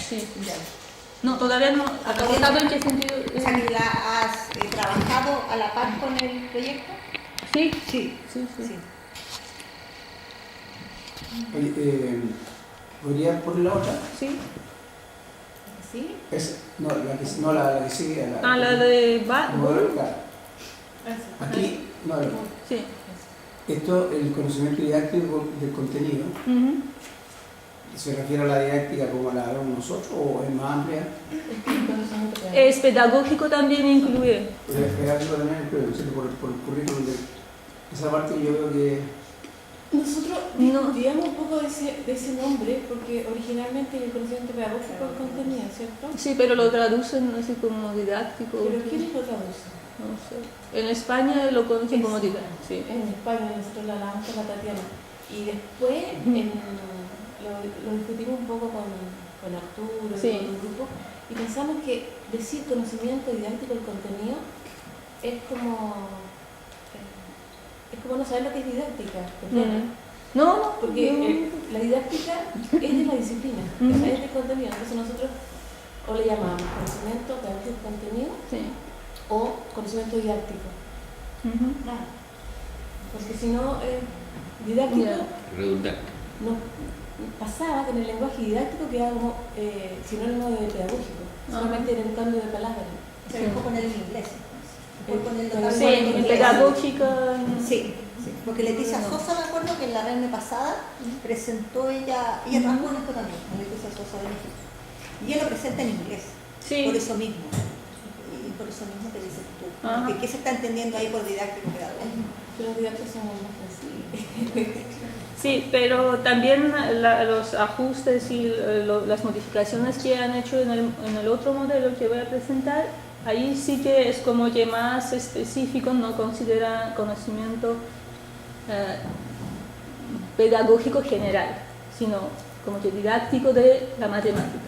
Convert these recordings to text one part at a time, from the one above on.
Sí. Ya. No, todavía no. ¿Acabado en qué sentido? O sea, que la has trabajado a la par con el proyecto. Sí. Sí. Sí, sí. Sí. Oye, ¿podría poner la otra? Sí. ¿Sí? No, la que sigue. La de Modelo, claro. Eso. Aquí, no, Sí. esto, el conocimiento didáctico del contenido, ¿se refiere a la didáctica como la damos nosotros o es más amplia? Es pedagógico también incluye. El pedagógico también incluye, ¿no es cierto? Por el currículum de esa parte yo veo que... Nosotros discutíamos un poco de ese nombre porque originalmente el conocimiento pedagógico es contenido, ¿cierto? Sí, pero lo traducen así como didáctico. ¿Pero quiénes lo traducen? No sé. En España lo conocen como didáctico. Sí. En España nosotros la hablamos con la Tatiana. Y después lo discutimos un poco con Arturo y Sí. con un grupo y pensamos que decir conocimiento didáctico del contenido es como no saber lo que es didáctica, ¿entiendes? No, Porque la didáctica es de la disciplina, es del contenido. Entonces nosotros o le llamamos conocimiento pedagógico del contenido sí. o conocimiento didáctico. Claro. Porque si no, didáctico Redundante. no pasaba que en el lenguaje didáctico quedaba como sinónimo de pedagógico. Solamente era un cambio de palabras. Se dejó poner en inglés. Sí, en pedagógica. Sí, sí, porque Leticia Sosa, me acuerdo que en la reunión pasada presentó ella trabajó en esto también, con Leticia Sosa de México. Y ella lo presenta en inglés, Sí. por eso mismo. Y por eso mismo te dices tú. Ajá. ¿Qué se está entendiendo ahí por didáctico pedagógico? Pero los didácticos son más flexibles. Sí, pero también los ajustes y las modificaciones que han hecho en el otro modelo que voy a presentar, ahí sí que es como que más específico, no considera conocimiento pedagógico general, sino como que didáctico de la matemática.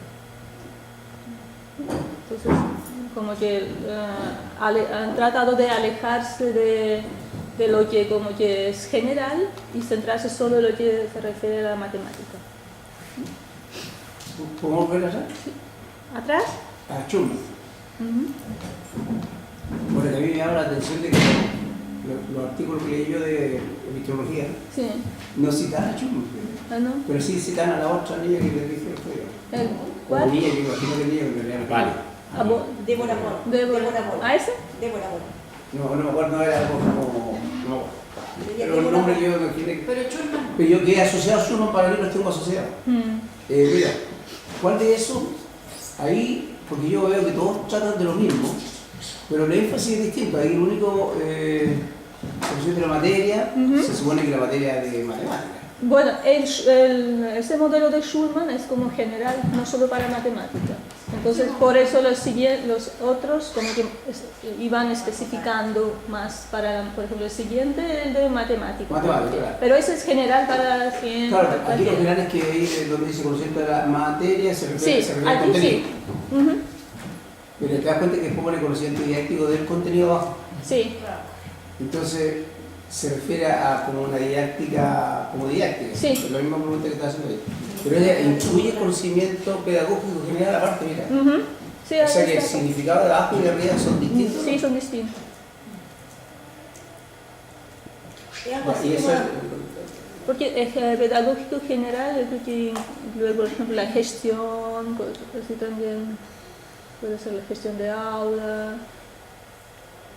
Entonces, como que han tratado de alejarse de lo que como que es general y centrarse solo en lo que se refiere a la matemática. ¿Podemos ver allá? ¿Atrás? A Schumann. Porque a mí me llama la atención de que los artículos que leí yo de epistemología Sí. no citan a Schumann, ¿No? pero sí citan a la otra niña que le dije ¿El o cuál? niña que imagino que niña que le Vale. Débora Moro. Débora. ¿A ese? Débora Moro. No me acuerdo, no era algo como... No, pero el Débora nombre Moro. yo me imaginé que... Pero Schulman, Pero yo quedé asociado a Schumann, para mí los tengo asociados. Mira, ¿cuál de eso? Ahí, porque yo veo que todos tratan de lo mismo, pero el énfasis es distinto. Ahí el único conocimiento de la materia, se supone que la materia es de matemáticas. Bueno, ese modelo de Schulman es como general, no solo para matemática. Entonces, por eso los otros como que iban especificando más para, por ejemplo, el siguiente, el de matemática. Matemática, claro. Pero ese es general para ciencia. Claro, aquí lo general es que ahí donde dice conocimiento de la materia se refiere, Sí, se refiere al aquí contenido. sí. Pero te das cuenta que después pone conocimiento didáctico del contenido abajo. Sí. Entonces se refiere a como una didáctica, como didáctica. Sí. Es la misma pregunta que está haciendo ahí. Pero ella incluye conocimiento pedagógico general aparte, mira. Sí, O sea ahí que el está. significado de abajo y de arriba son distintos. Sí, son distintos. Es algo así Y eso como... es, Porque es pedagógico general, yo creo que incluye, por ejemplo, la gestión, así también puede ser la gestión de aula.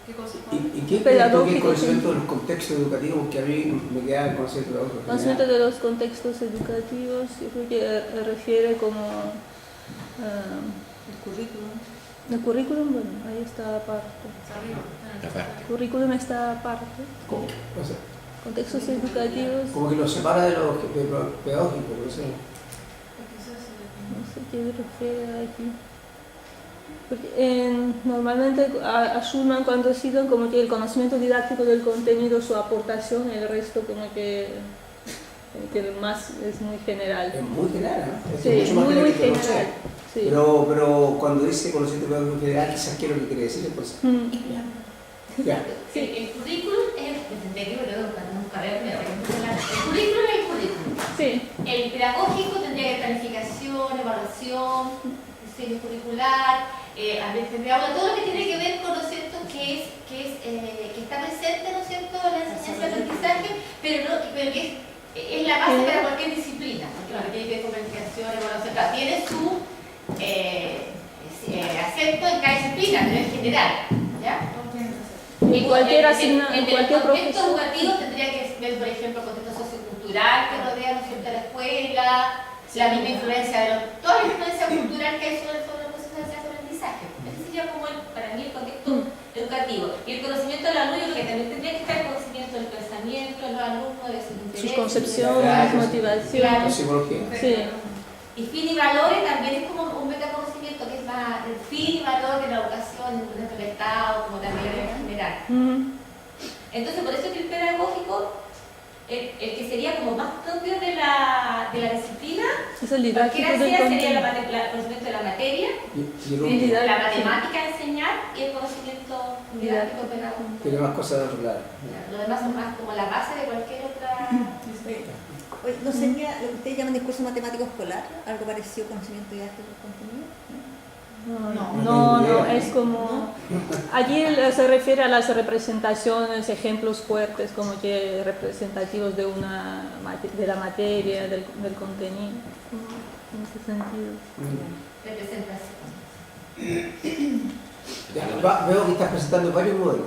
¿qué cosa? ¿Y qué crees tú que es Pedagógico, el conocimiento de los contextos educativos? Porque a mí me queda el conocimiento pedagógico general. Conocimiento de los contextos educativos, yo creo que refiere como El currículum. el currículum, bueno, ahí está aparte. El currículum está aparte. ¿Cómo? O sea, Contextos educativos, como que lo separa de lo pedagógico, por eso. no sé qué refiere aquí. Porque normalmente a Schulman cuando citan como que el conocimiento didáctico del contenido, su aportación, el resto como que más es muy general. Es muy general, ¿no? Es Sí, mucho más muy que lo general. sé. Sí. Pero cuando dice conocimiento pedagógico general, quizás quiero lo que quiere decir, pues. Ya. Sí, el currículum es, desde que me lo nunca ver, el currículum es el currículum. Sí. El pedagógico tendría que haber planificación, evaluación, diseño curricular, ambientes de aula, todo lo que tiene que ver con, ¿no es cierto?, que está presente, ¿no es cierto?, en la enseñanza y aprendizaje, pero que es la base para cualquier disciplina, porque lo que tiene que ver con planificación, evaluación, claro, tiene su acento en cada disciplina, pero en general, ¿ya? Y cualquier en cualquier el contexto profesor. educativo tendría que ver, por ejemplo, el contexto sociocultural que rodea, ¿no es cierto?, la escuela, la misma influencia de toda la influencia cultural que hay sobre el proceso de aprendizaje. Ese sería como para mí el contexto educativo. Y el conocimiento del alumno, que también tendría que estar el conocimiento del pensamiento de los alumnos, de sus intereses, Sus concepciones, Claro. motivaciones. La psicología. Sí. Y fin y valores también es como un metaconocimiento que es más el fin y valor de la educación, tanto del Estado como también en general. Entonces, por eso es que el pedagógico, el que sería como más propio de la disciplina, Es el didáctico cualquiera del sea, sería contenido. el conocimiento de la materia, Y el otro la matemática de enseñar y el conocimiento didáctico pedagógico. tiene más cosas de otro lado. Lo demás son más como la base de cualquier otra disciplina. Oye, ¿no sería lo que ustedes llaman discurso matemático escolar? ¿Algo parecido conocimiento didáctico del contenido? No, es como... Allí se refiere a las representaciones, ejemplos fuertes, como que representativos de de la materia, del contenido, en ese sentido. Representación. Ya, veo que estás presentando varios modelos.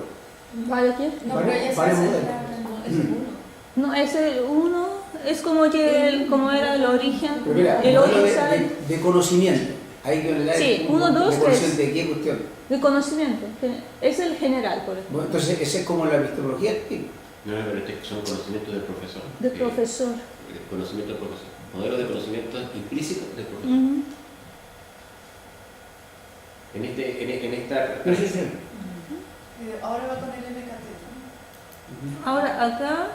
¿Vale qué? Varios modelos. No, ese uno es como que como era el origen, Pero mira, el modelo origen sale de conocimiento. Ahí que le da Sí, 1, 2, de conocimiento 3. de qué cuestión. de conocimiento, es el general, por ejemplo, Bueno, entonces, ese es como la epistemología. ¿Sí? No, pero son conocimientos del profesor. del profesor. Conocimiento del profesor. Modelo de conocimiento implícito del profesor. Ujú. En esta... Sí, sí. Ahora va con el MKT, ¿no? Ahora acá,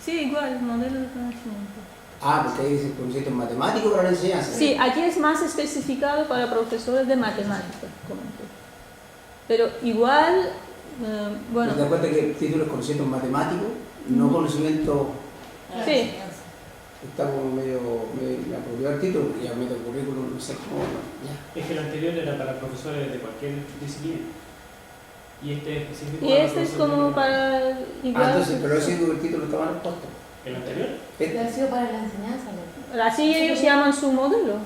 sí, igual, modelo de conocimiento. Ah, porque ahí dice conocimiento matemático para la enseñanza. Sí, aquí es más especificado para profesores de matemáticas, como que. Pero igual, bueno, ¿Te das cuenta que el título es conocimiento matemático, no conocimiento? sí, Está como medio apropiado el título, porque ya meto el currículum, no sé cómo. Ya. Es que el anterior era para profesores de cualquier disciplina. Y este es específico y este es como para igual. Entonces, pero ese el título estaba mal puesto. ¿El anterior? Debe haber sido para la enseñanza, ¿no? Así ellos llaman su modelo.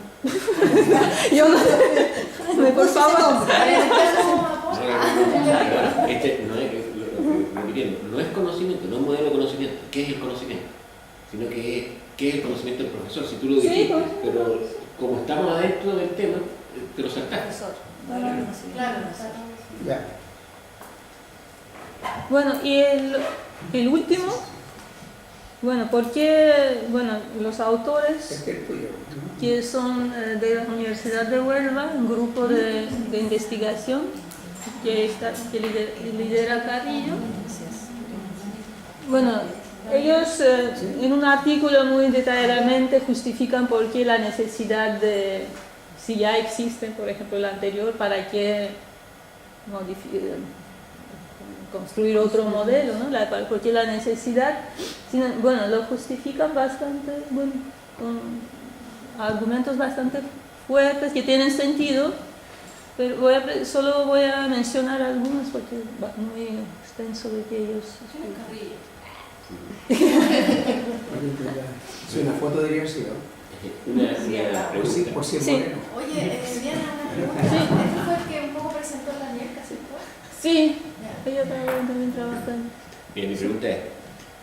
Yo no. Jaime, por favor. Este no es, repitiendo, no es conocimiento, no es modelo de conocimiento. ¿Qué es el conocimiento? Sino que ¿qué es el conocimiento del profesor? Si tú lo Sí, dijiste, pues. pero como estamos adentro del tema, te lo saltaste. Profesor, modelo de conocimiento. Claro, Ya. Bueno, y el último, bueno, porque bueno, los autores Este es el tuyo. que son de la Universidad de Huelva, un grupo de investigación que lidera Carrillo. Bueno, ellos en un artículo muy detalladamente justifican por qué la necesidad de, si ya existe, por ejemplo, el anterior, para qué construir otro modelo, ¿no? ¿Por qué la necesidad? Bueno, lo justifican bastante, bueno, con argumentos bastante fuertes que tienen sentido, pero solo voy a mencionar algunos porque es muy extenso de que ellos... Sí, una foto debería ser, ¿no? Una Por si pregunta. es Sí. moreno. Oye, Diana, una pregunta. Sí. ¿Este fue el que un poco presentó la NIECA, ¿cierto? Sí, ella también trabaja. Bien, mi pregunta es,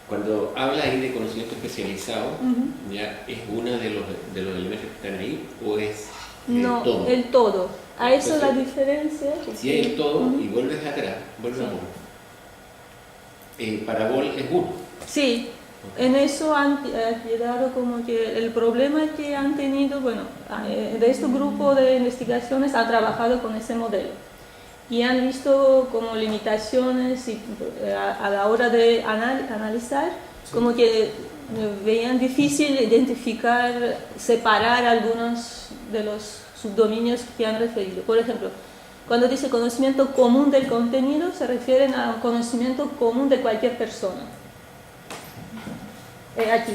cuando habla ahí de conocimiento especializado, Ujú. ¿ya es uno de los elementos que están ahí o es No, todo? el todo. A eso la Entonces, diferencia. Si es el todo Ujú. y vuelves atrás, vuelves Sí. a uno. Para Bol es uno. Sí, en eso han quedado como que el problema que han tenido, bueno, de este grupo de investigaciones ha trabajado con ese modelo y han visto como limitaciones y, a la hora de analizar, como que veían difícil identificar, separar algunos de los subdominios que han referido. Por ejemplo, cuando dice conocimiento común del contenido, se refieren a un conocimiento común de cualquier persona. Aquí.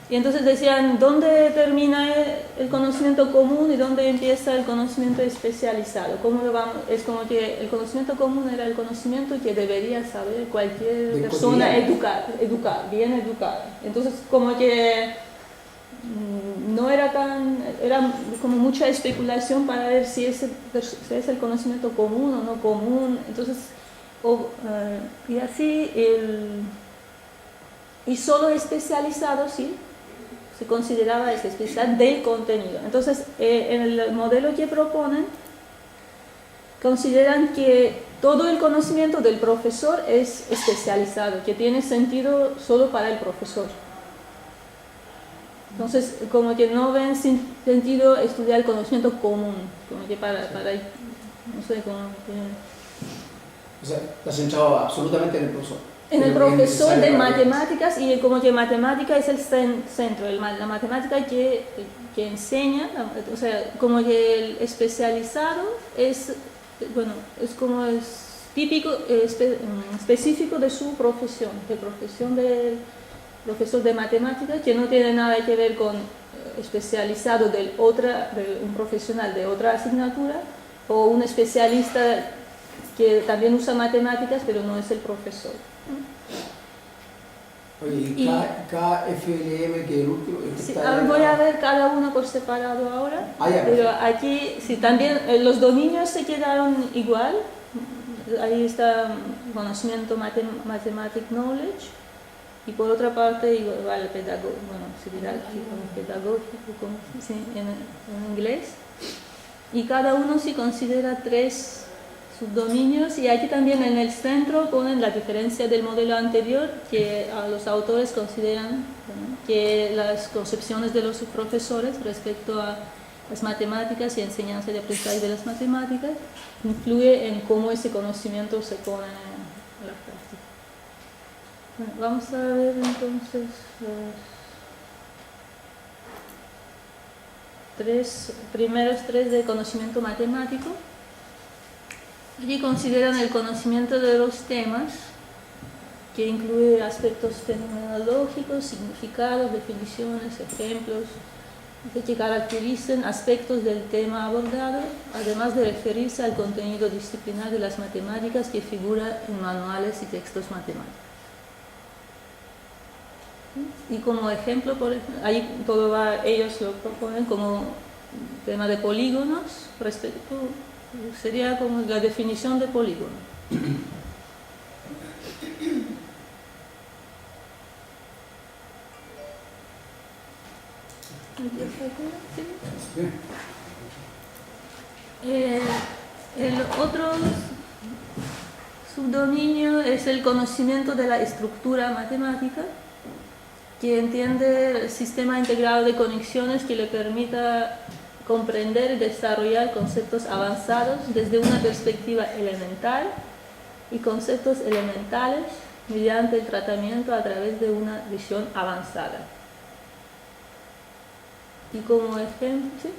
Y entonces decían, ¿dónde termina el conocimiento común y dónde empieza el conocimiento especializado? ¿Cómo lo vamos? Es como que el conocimiento común era el conocimiento que debería saber cualquier Del persona cotidiano. bien educada. Entonces, como que no era era como mucha especulación para ver si es el conocimiento común o no común. Entonces, y así, y solo especializado, sí, se consideraba especial del contenido. Entonces, en el modelo que proponen, consideran que todo el conocimiento del profesor es especializado, que tiene sentido solo para el profesor. Entonces, como que no ven sentido estudiar el conocimiento común, como que para no sé, como que... O sea, está centrado absolutamente en el profesor. En el Pero es profesor necesario de para que- matemáticas, y como que matemática es el centro, la matemática que enseña, o sea, como que el especializado es, bueno, es como es típico, específico de su profesión, del profesor de matemáticas, que no tiene nada que ver con especializado de un profesional de otra asignatura, o un especialista que también usa matemáticas, pero no es el profesor. Oye, y KFLM, que el último... el que Sí, está ahí voy a abajo. ver cada uno por separado ahora, Ah, ya, pero perfecto. aquí sí, también los dominios se quedaron igual. Ahí está conocimiento, mathematic knowledge, y por otra parte igual pedagógico, como sí, en inglés. Y cada uno sí considera 3 subdominios, y aquí también en el centro ponen la diferencia del modelo anterior, que los autores consideran, bueno, que las concepciones de los profesores respecto a las matemáticas y enseñanza de aprendizaje de las matemáticas influye en cómo ese conocimiento se pone a la práctica. Bueno, vamos a ver entonces los primeros 3 de conocimiento matemático. Aquí consideran el conocimiento de los temas, que incluye aspectos fenomenológicos, significados, definiciones, ejemplos, que caractericen aspectos del tema abordado, además de referirse al contenido disciplinar de las matemáticas que figura en manuales y textos matemáticos. Y como ejemplo, ahí ellos lo proponen como tema de polígonos, sería como la definición de polígono. El otro subdominio es el conocimiento de la estructura matemática, que entiende el sistema integrado de conexiones que le permita comprender y desarrollar conceptos avanzados desde una perspectiva elemental y conceptos elementales mediante el tratamiento a través de una visión avanzada. Y como ejemplo, ¿sí?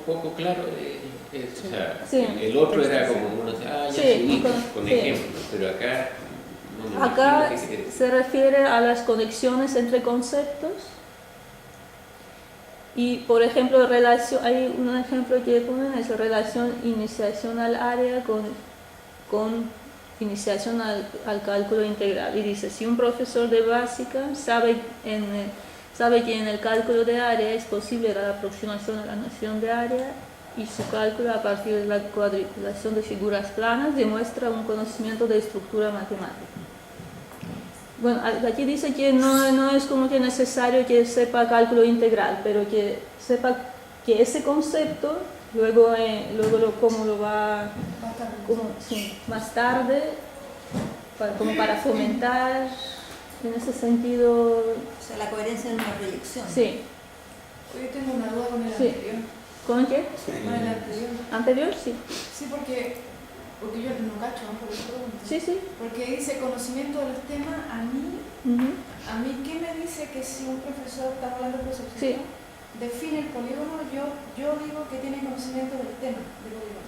Poco claro, o sea, Sí. el otro era como uno, ya Sí, se ubica con sí. ejemplos, pero acá no me Acá imagino qué quiere decir. se refiere a las conexiones entre conceptos. Y por ejemplo, hay un ejemplo que ponen, es relación iniciación al área con iniciación al cálculo integral. Y dice, si un profesor de básica sabe que en el cálculo de área es posible la aproximación a la noción de área, y su cálculo a partir de la cuadriculación de figuras planas demuestra un conocimiento de estructura matemática. Bueno, aquí dice que no es como que necesario que sepa cálculo integral, pero que sepa que ese concepto, luego cómo lo va, más tarde, como para fomentar en ese sentido. O sea, la coherencia en una proyección. Sí. Yo tengo una duda con el Sí. anterior. ¿Con qué? Con el anterior. ¿Anterior? Sí. Sí, porque yo no cacho, ¿no? Por eso pregunto. Sí, sí. Porque dice conocimiento de los temas, Ujú. a mí ¿qué me dice que si un profesor está hablando de percepción, Sí. define el polígono? Yo digo que tiene conocimiento del tema del polígono,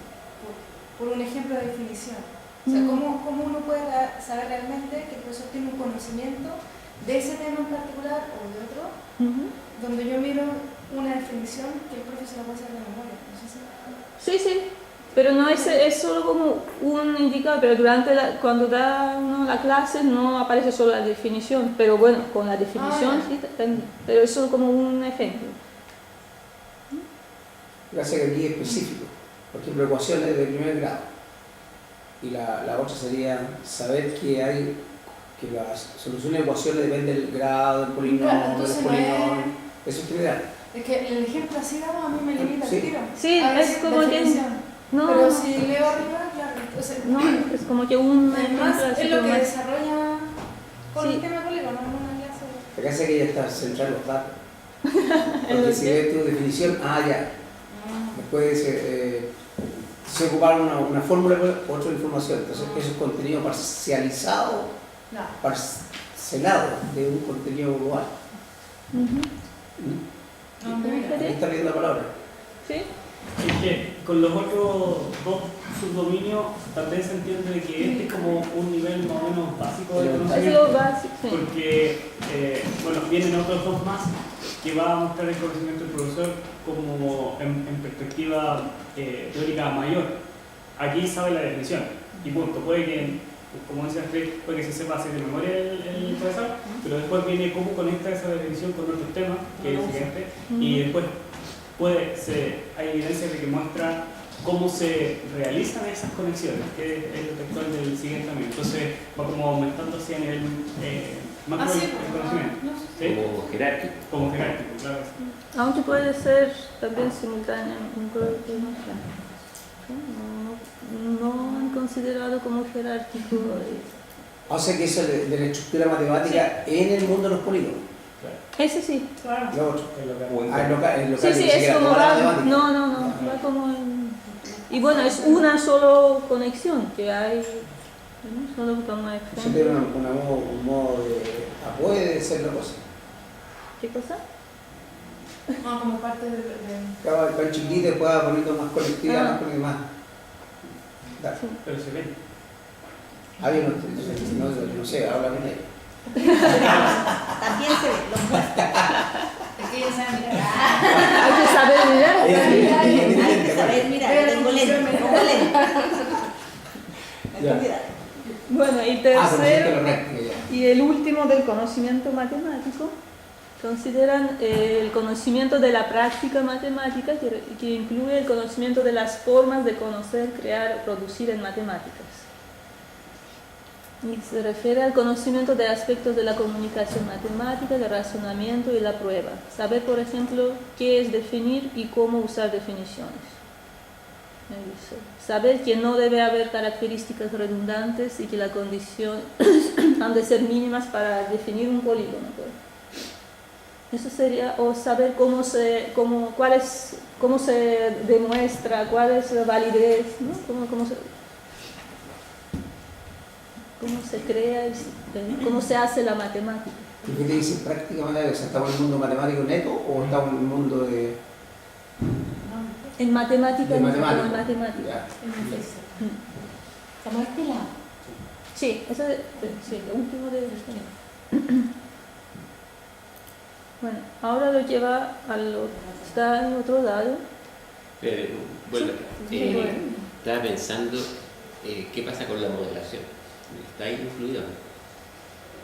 por un ejemplo de definición. O sea, ¿cómo uno puede saber realmente que el profesor tiene un conocimiento de ese tema en particular o de otro, Ujú. donde yo miro una definición que el profesor puede hacer de memoria. No sé si... Sí, sí, pero no es solo como un indicador, pero cuando da uno la clase no aparece solo la definición, pero bueno, con la definición ya. sí, pero es solo como un ejemplo. Gracias que aquí es específico. Por ejemplo, ecuaciones de primer grado. Y la otra sería saber que las soluciones de ecuaciones dependen del grado, del polinomio, Claro, de los entonces no es- polinomios. Eso es general. Es que el ejemplo así dado a mí me limita Sí. el tiro. Sí, A es decir como que- definición. No, Pero no, si leo arriba, claro, entonces... no, es como que un Además, ejemplo así es lo como que más- desarrolla con Sí. el tema polígono, no una clase. La casa es que ya está central los datos. ¿En Porque lo si que? ves tu definición, ya. Después se ocupar una fórmula por otra información. Entonces, eso es contenido parcializado, Claro. parcelado de un contenido global. Ujú. No, mira. Ahí está viendo la palabra. ¿Sí? Es que con los otros dos subdominios también se entiende que este es como un nivel más o menos básico de Es conocimiento. lo básico, sí. Porque, bueno, vienen otros dos más que va a mostrar el conocimiento del profesor como en perspectiva teórica mayor. Aquí sabe la definición y punto. Puede que, como dice Andrés, puede que se sepa hacer de memoria el profesor, pero después viene cómo conecta esa definición con otros temas, que es el siguiente, y después hay evidencia de que muestra cómo se realizan esas conexiones, que es el textual del siguiente también. Entonces va como aumentando así a nivel macro Así, el conocimiento. no sé. ¿Sí? Como jerárquico. Como jerárquico, claro. Aunque puede ser también simultáneo, no han considerado como jerárquico. O sea que eso de la estructura matemática en el mundo de los polígonos. Ese sí. Claro. Lo otro. Es lo que El local Sí, ni sí, siquiera es como toda la va. matemática. No, va como en. Y bueno, es una solo conexión que hay. ¿no? Solo como Eso ejemplo. tiene un modo de apoyo de ser la cosa. ¿Qué cosa? No, como parte de... Cada pan chiquito después va poniendo más conectividad, Ah. más conectividad, más. Dale. Pero se ve. Yo no sé, habla con él. También se ve, los muestra. Es que ya saben, mira. Hay que saber mirar. Hay que saber mirar, tengo lente, tengo lente. Hay Ya. que mirar. Bueno, y Pero sí que tercero. lo réplica ya. Y el último del conocimiento matemático, consideran el conocimiento de la práctica matemática que incluye el conocimiento de las formas de conocer, crear, producir en matemáticas. Y se refiere al conocimiento de aspectos de la comunicación matemática, del razonamiento y la prueba. Saber, por ejemplo, qué es definir y cómo usar definiciones. Me dice. Saber que no debe haber características redundantes y que la condición han de ser mínimas para definir un polígono. Pues. Eso sería, o saber cómo se demuestra, cuál es la validez, ¿no? Cómo se crea, cómo se hace la matemática. ¿Y qué te dice práctica matemática? O sea, ¿estamos en el mundo matemático neto o estamos en el mundo de En matemática, matemática? en matemática. Ya. Como este lado. Sí, eso es sí, lo último de Bueno, ahora lo lleva está en otro lado. Bueno, Sí, bueno. estaba pensando qué pasa con la modelación. Está ahí incluido, ¿no?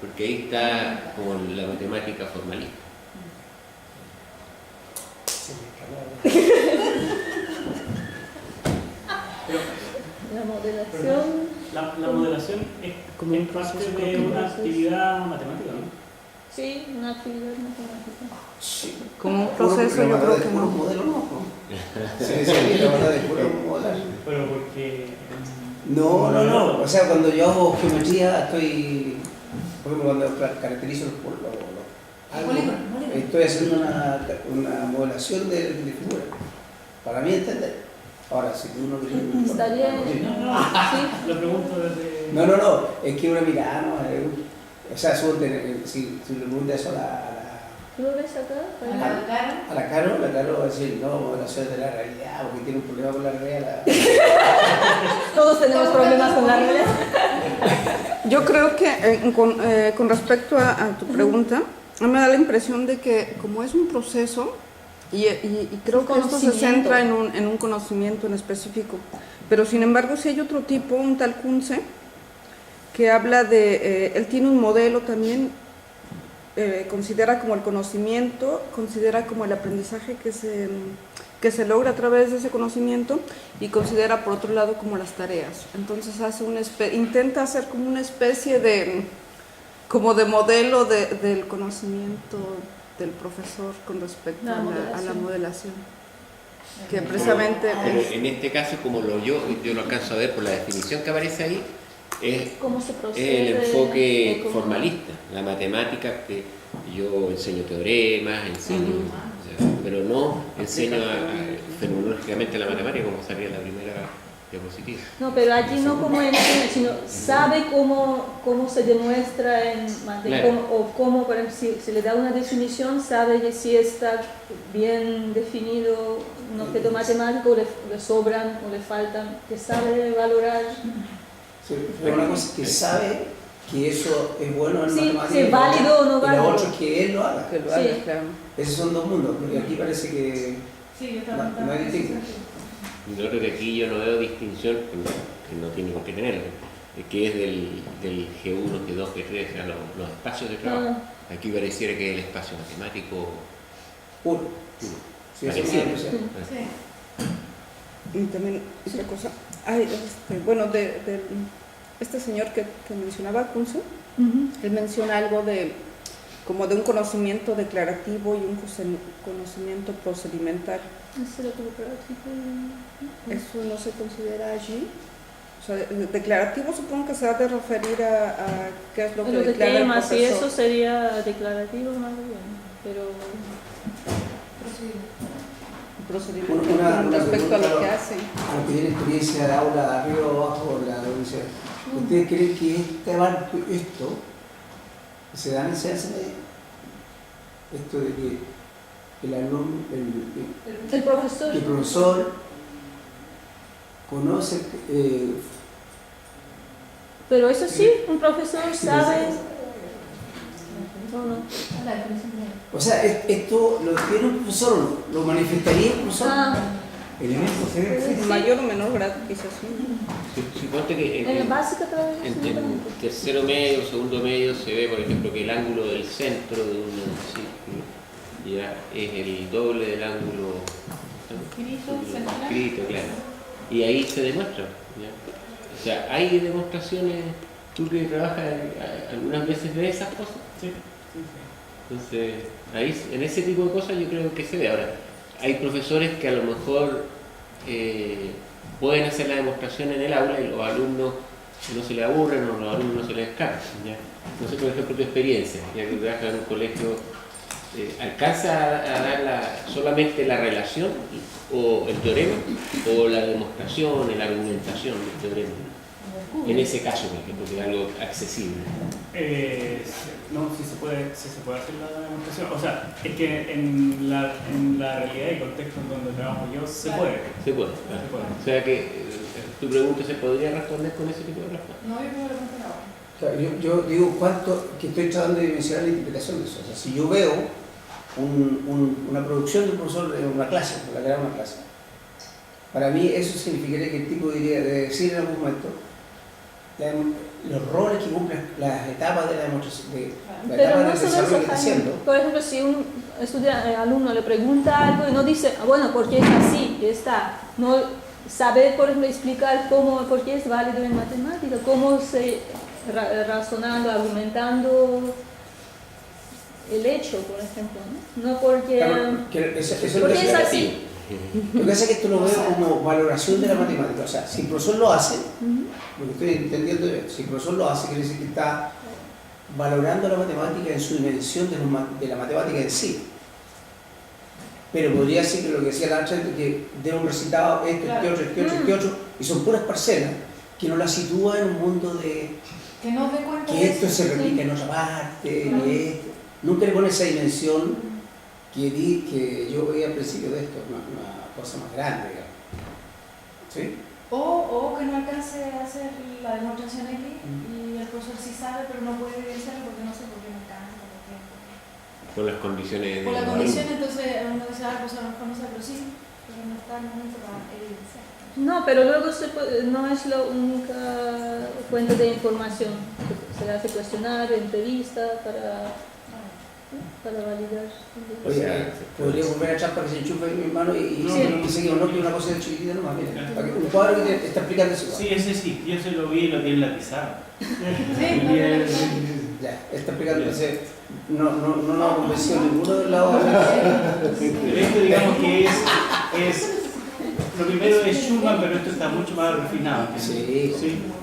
Porque ahí está como la matemática formalista. Pero La modelación. la modelación es Como un parte proceso, de como un una proceso. actividad matemática, ¿no? Sí, una actividad matemática. Sí. Como un Puro- proceso, la yo verdad creo es que puro no. modelo no. Sí, sí, la verdad es puro modelar. Pero porque... No. O sea, cuando yo hago geometría estoy, por ejemplo, cuando caracterizo algo, Polígono. estoy haciendo una modelación de figuras. Para mí entender. Ahora, si tú no lo quieres... Está bien. Sí. Lo pregunto desde... No, es que una mirada, ¿no? O sea, si le preguntas eso ¿Tú lo ves acá? a la Caro va a decir, no, modelación de la realidad, porque tiene un problema con la realidad. Todos tenemos problemas con la realidad. Yo creo que con respecto a tu pregunta, a mí me da la impresión de que como es un proceso, y creo que esto se centra en un conocimiento en específico, pero sin embargo si hay otro tipo, un tal Kuntze, que habla de, él tiene un modelo también, considera como el conocimiento, considera como el aprendizaje que se logra a través de ese conocimiento y considera por otro lado como las tareas. Entonces intenta hacer como una especie de modelo del conocimiento del profesor con respecto a la modelación. Que precisamente... Pero en este caso, como yo lo alcanzo a ver por la definición que aparece ahí, es el enfoque formalista, la matemática que yo enseño teoremas, pero no enseño fenomenológicamente la matemática como salía en la primera diapositiva. No, pero allí no como enseña, sino sabe cómo se demuestra en matemática, Claro. o cómo, por ejemplo, si le da una definición, sabe que si está bien definido un objeto matemático, le sobran o le faltan, que sabe valorar. Sí, pero una cosa es que sabe que eso es bueno en matemáticas. Si es válido o no Y válido. la otra es que él lo haga. Que lo haga, Sí. claro. Esos son dos mundos, porque aquí parece que Sí, yo estaba no hay distinción. Yo creo que aquí yo no veo distinción, que no tiene por qué tenerlo, que es del G1, G2, G3, o sea, los espacios de trabajo. Aquí pareciera que es el espacio matemático puro. Sí, eso Pareciera. es una cosa. Sí. Y también otra cosa, bueno, este señor que mencionaba, Kuntze, él menciona algo como de un conocimiento declarativo y un conocimiento procedimental. Eso no se considera allí. O sea, declarativo supongo que se ha de referir a qué es lo que Los de declara el temas y profesor. eso sería declarativo más bien, pero Procedimiento Una con respecto a lo que pregunta hacen. a los que tienen experiencia de aula arriba o abajo de la universidad. ¿Ustedes creen que esto se da en enseñanza media? Esto de que el alumno, el profesor... que el profesor conoce, Pero eso sí, un profesor sabe... No. o sea, esto lo tiene un profesor, lo manifestaría un profesor. Elementos En mayor o menor grado, quizás. Suponte que En la básica todavía. en tercero medio, segundo medio se ve, por ejemplo, que el ángulo del centro de un círculo ya es el doble del ángulo escrito, claro. Y ahí se demuestra. ¿Ya? O sea, hay demostraciones, tú que trabajas algunas veces de esas cosas. Sí. Entonces, ahí, en ese tipo de cosas yo creo que se ve. Ahora, hay profesores que a lo mejor pueden hacer la demostración en el aula y los alumnos no se les aburren o los alumnos no se les escapan. ¿Ya? No sé, por ejemplo, tu experiencia, ya que trabajas en un colegio, ¿alcanza a dar solamente la relación o el teorema o la demostración, la argumentación del teorema? En ese caso, por ejemplo, que es algo accesible. No, sí se puede hacer la demostración. O sea, es que en la realidad y contexto en donde trabajo yo se puede. Se puede. Se puede. O sea que tu pregunta se podría responder con ese tipo de respuesta. No, yo me lo pregunto ahora. O sea, yo digo que estoy tratando de dimensionar la interpretación de eso. O sea, si yo veo una producción de un profesor en una clase, la que era una clase, para mí eso significaría que el tipo diría de decir en algún momento los roles que cumplen las etapas de la demostración, la Pero etapa no del solo desarrollo que eso, está haciendo. por ejemplo, si un alumno le pregunta algo y no dice, bueno, ¿por qué es así? Ya está. No sabe, por ejemplo, explicar por qué es válido en matemática, cómo se razonando, argumentando el hecho, por ejemplo, ¿no? No porque... Claro, eso es lo porque que es hace. así. Lo que pasa es que esto lo veo como valoración de la matemática. O sea, si el profesor lo hace, lo que estoy entendiendo es, si el profesor lo hace, quiere decir que está valorando la matemática en su dimensión de la matemática en sí. Pero podría decir que lo que decía la otra, que de un recitado, este otro, y son puras parcelas, que no la sitúa en un mundo de Que no dé cuenta que de esto eso. se repite en otra parte, y esto. Nunca le pone esa dimensión que yo veía al principio de esto, una cosa más grande, digamos. ¿Sí? O que no alcance a hacer la demostración X y el profesor sí sabe, pero no puede evidenciarlo porque no sé por qué no alcanza, por qué. Por las condiciones de Por la los condición, alumnos. entonces uno dice, ah, pues a lo mejor no sabe, pero sí, pero no está en el momento para evidenciar. No, pero luego no es la única fuente de información. Se hace cuestionario, entrevista para validar. Oye, podría volver a echar para que se enchufe mi hermano y seguimos, no que una cosa chiquitita nomás, mira, para que un cuadro que te está explicando eso. Sí, ese sí, yo se lo vi y lo tiene en la pizarra. Ya, está explicando, entonces no nos ha convencido ninguno del lado de Esto digamos que es lo primero es Schumann, pero esto está mucho más refinado. Sí.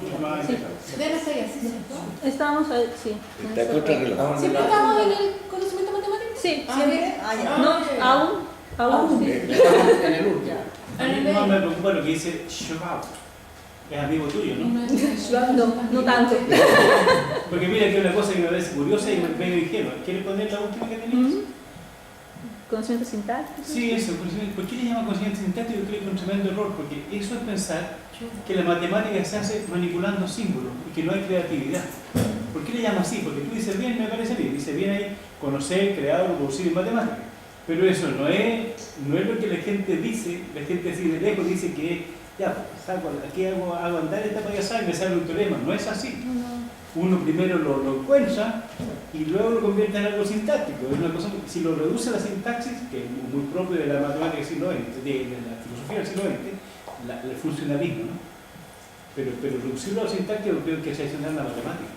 Mucho más Debe ser así, ¿cierto? Estamos ahí, sí. Está contra reloj. ¿Siempre estamos en el conocimiento matemático? Sí, ¿Siempre? Ah, ya. no, aún sí. Estamos en el último. A mí más me preocupa lo que dice Schwab. Es amigo tuyo, ¿no? No tanto. Porque mira que una cosa que me parece curiosa y medio ingenua. ¿Quieres poner la última que tenías? Conocimiento sintáctico. Sí, eso. ¿Por qué le llaman conocimiento sintáctico? Yo creo que es un tremendo error, porque eso es pensar que la matemática se hace manipulando símbolos y que no hay creatividad. ¿Por qué le llaman así? Porque tú dices bien, me parece bien. Dice bien ahí, conocer, crear, producir en matemática. Pero eso no es lo que la gente dice. La gente así de lejos dice que ya, saco, aquí hago andar esta payasada y me sale un teorema. No es así. Uno primero lo encuentra y luego lo convierte en algo sintáctico. Es una cosa, si lo reduce a la sintaxis, que es muy propio de la matemática del siglo XX, de la filosofía del siglo XX, el funcionalismo, ¿no? Pero reducirlo a la sintaxis yo creo que es excepcional la matemática.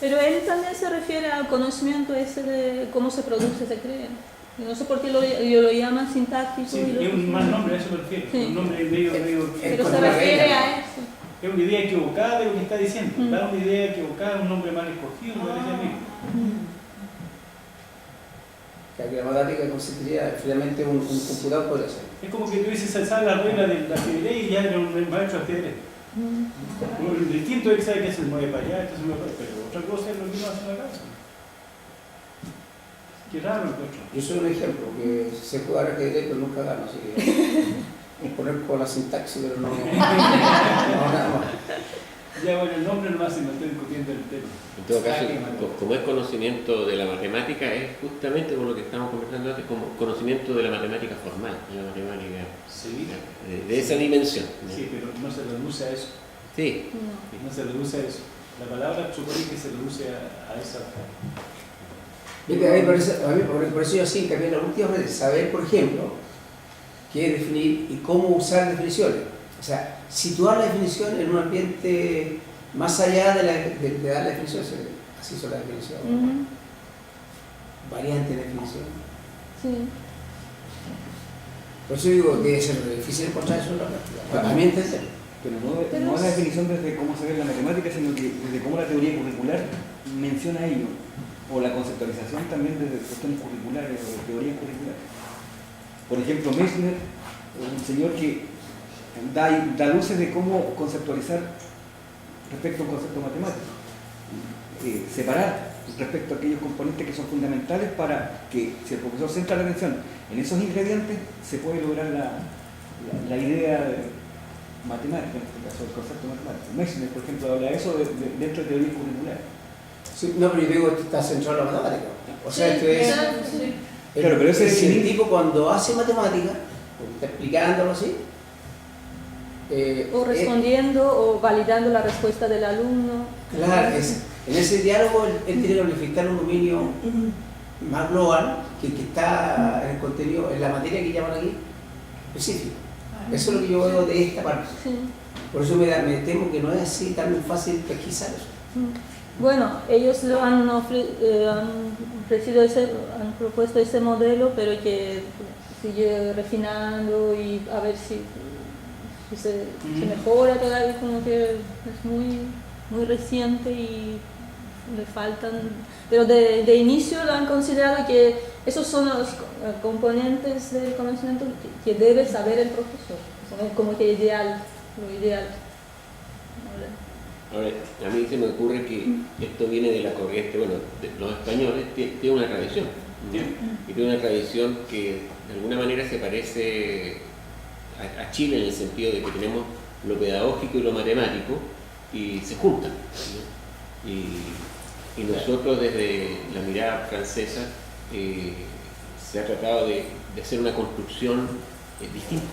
Pero él también se refiere al conocimiento ese de cómo se produce, se crea. No sé por qué lo llaman sintáctico. Sí, es un mal nombre, a eso me refiero. Sí. Un nombre medio Pero se refiere a eso. es una idea equivocada de lo que está diciendo. Da una idea equivocada, un nombre mal escogido, me parece a mí. La matemática consistiría finalmente un computador podría ser. Es como que tú dices alzar la regla del ajedrez y ya era un maestro de ajedrez. Lo distinto es que sabe que se mueve para allá, esto se mueve para allá, pero otra cosa es lo que uno hace en la casa. Qué raro el encuentro. Yo soy un ejemplo, que sé jugar ajedrez pero nunca gano, así que poner con la sintaxis, pero no nada más. Ya bueno, el nombre nomás se me estoy discutiendo el tema. En todo caso, como es conocimiento de la matemática, es justamente con lo que estamos conversando antes, como conocimiento de la matemática formal, de la matemática Sí. de esa dimensión. Sí, pero no se reduce a eso. Sí. No se reduce a eso. La palabra supone que se reduce a esa. Viste, a mí por eso yo sí hincapié en la última vez, saber, por ejemplo, qué definir y cómo usar definiciones. O sea, situar la definición en un ambiente más allá de dar la definición, así son las definiciones. Variantes de definición. Sí. Por eso digo que es difícil encontrar eso en la práctica. A mí entender. Pero no es la definición desde cómo se ve la matemática, sino que desde cómo la teoría curricular menciona ello. O la conceptualización también desde cuestiones curriculares o de teorías curriculares. Por ejemplo, Meissner, un señor que da luces de cómo conceptualizar respecto a un concepto matemático. Separar respecto a aquellos componentes que son fundamentales para que, si el profesor centra la atención en esos ingredientes, se puede lograr la idea matemática, en este caso el concepto matemático. Meissner, por ejemplo, habla de eso dentro de teorías curriculares. Sí, no, pero yo digo que está centrado en la matemática. O sea, esto es. Claro, pero ese el científico cuando hace matemática, está explicándolo así. O respondiendo o validando la respuesta del alumno. Claro, en ese diálogo él tiene que unificar un dominio más global que está en el contenido, en la materia que llaman aquí, específico. Eso es lo que yo veo de esta parte. Sí. Por eso me temo que no es así tan fácil pesquisar eso. Bueno, ellos lo han propuesto ese modelo, pero que sigue refinando y a ver si se mejora todavía, como que es muy reciente y le faltan, pero de inicio lo han considerado que esos son los componentes del conocimiento que debe saber el profesor, como que lo ideal. Ahora, a mí se me ocurre que esto viene de la corriente, bueno, de los españoles tiene una tradición, ¿no? Y tiene una tradición que de alguna manera se parece a Chile en el sentido de que tenemos lo pedagógico y lo matemático y se juntan, ¿no? Y nosotros desde la mirada francesa se ha tratado de hacer una construcción distinta,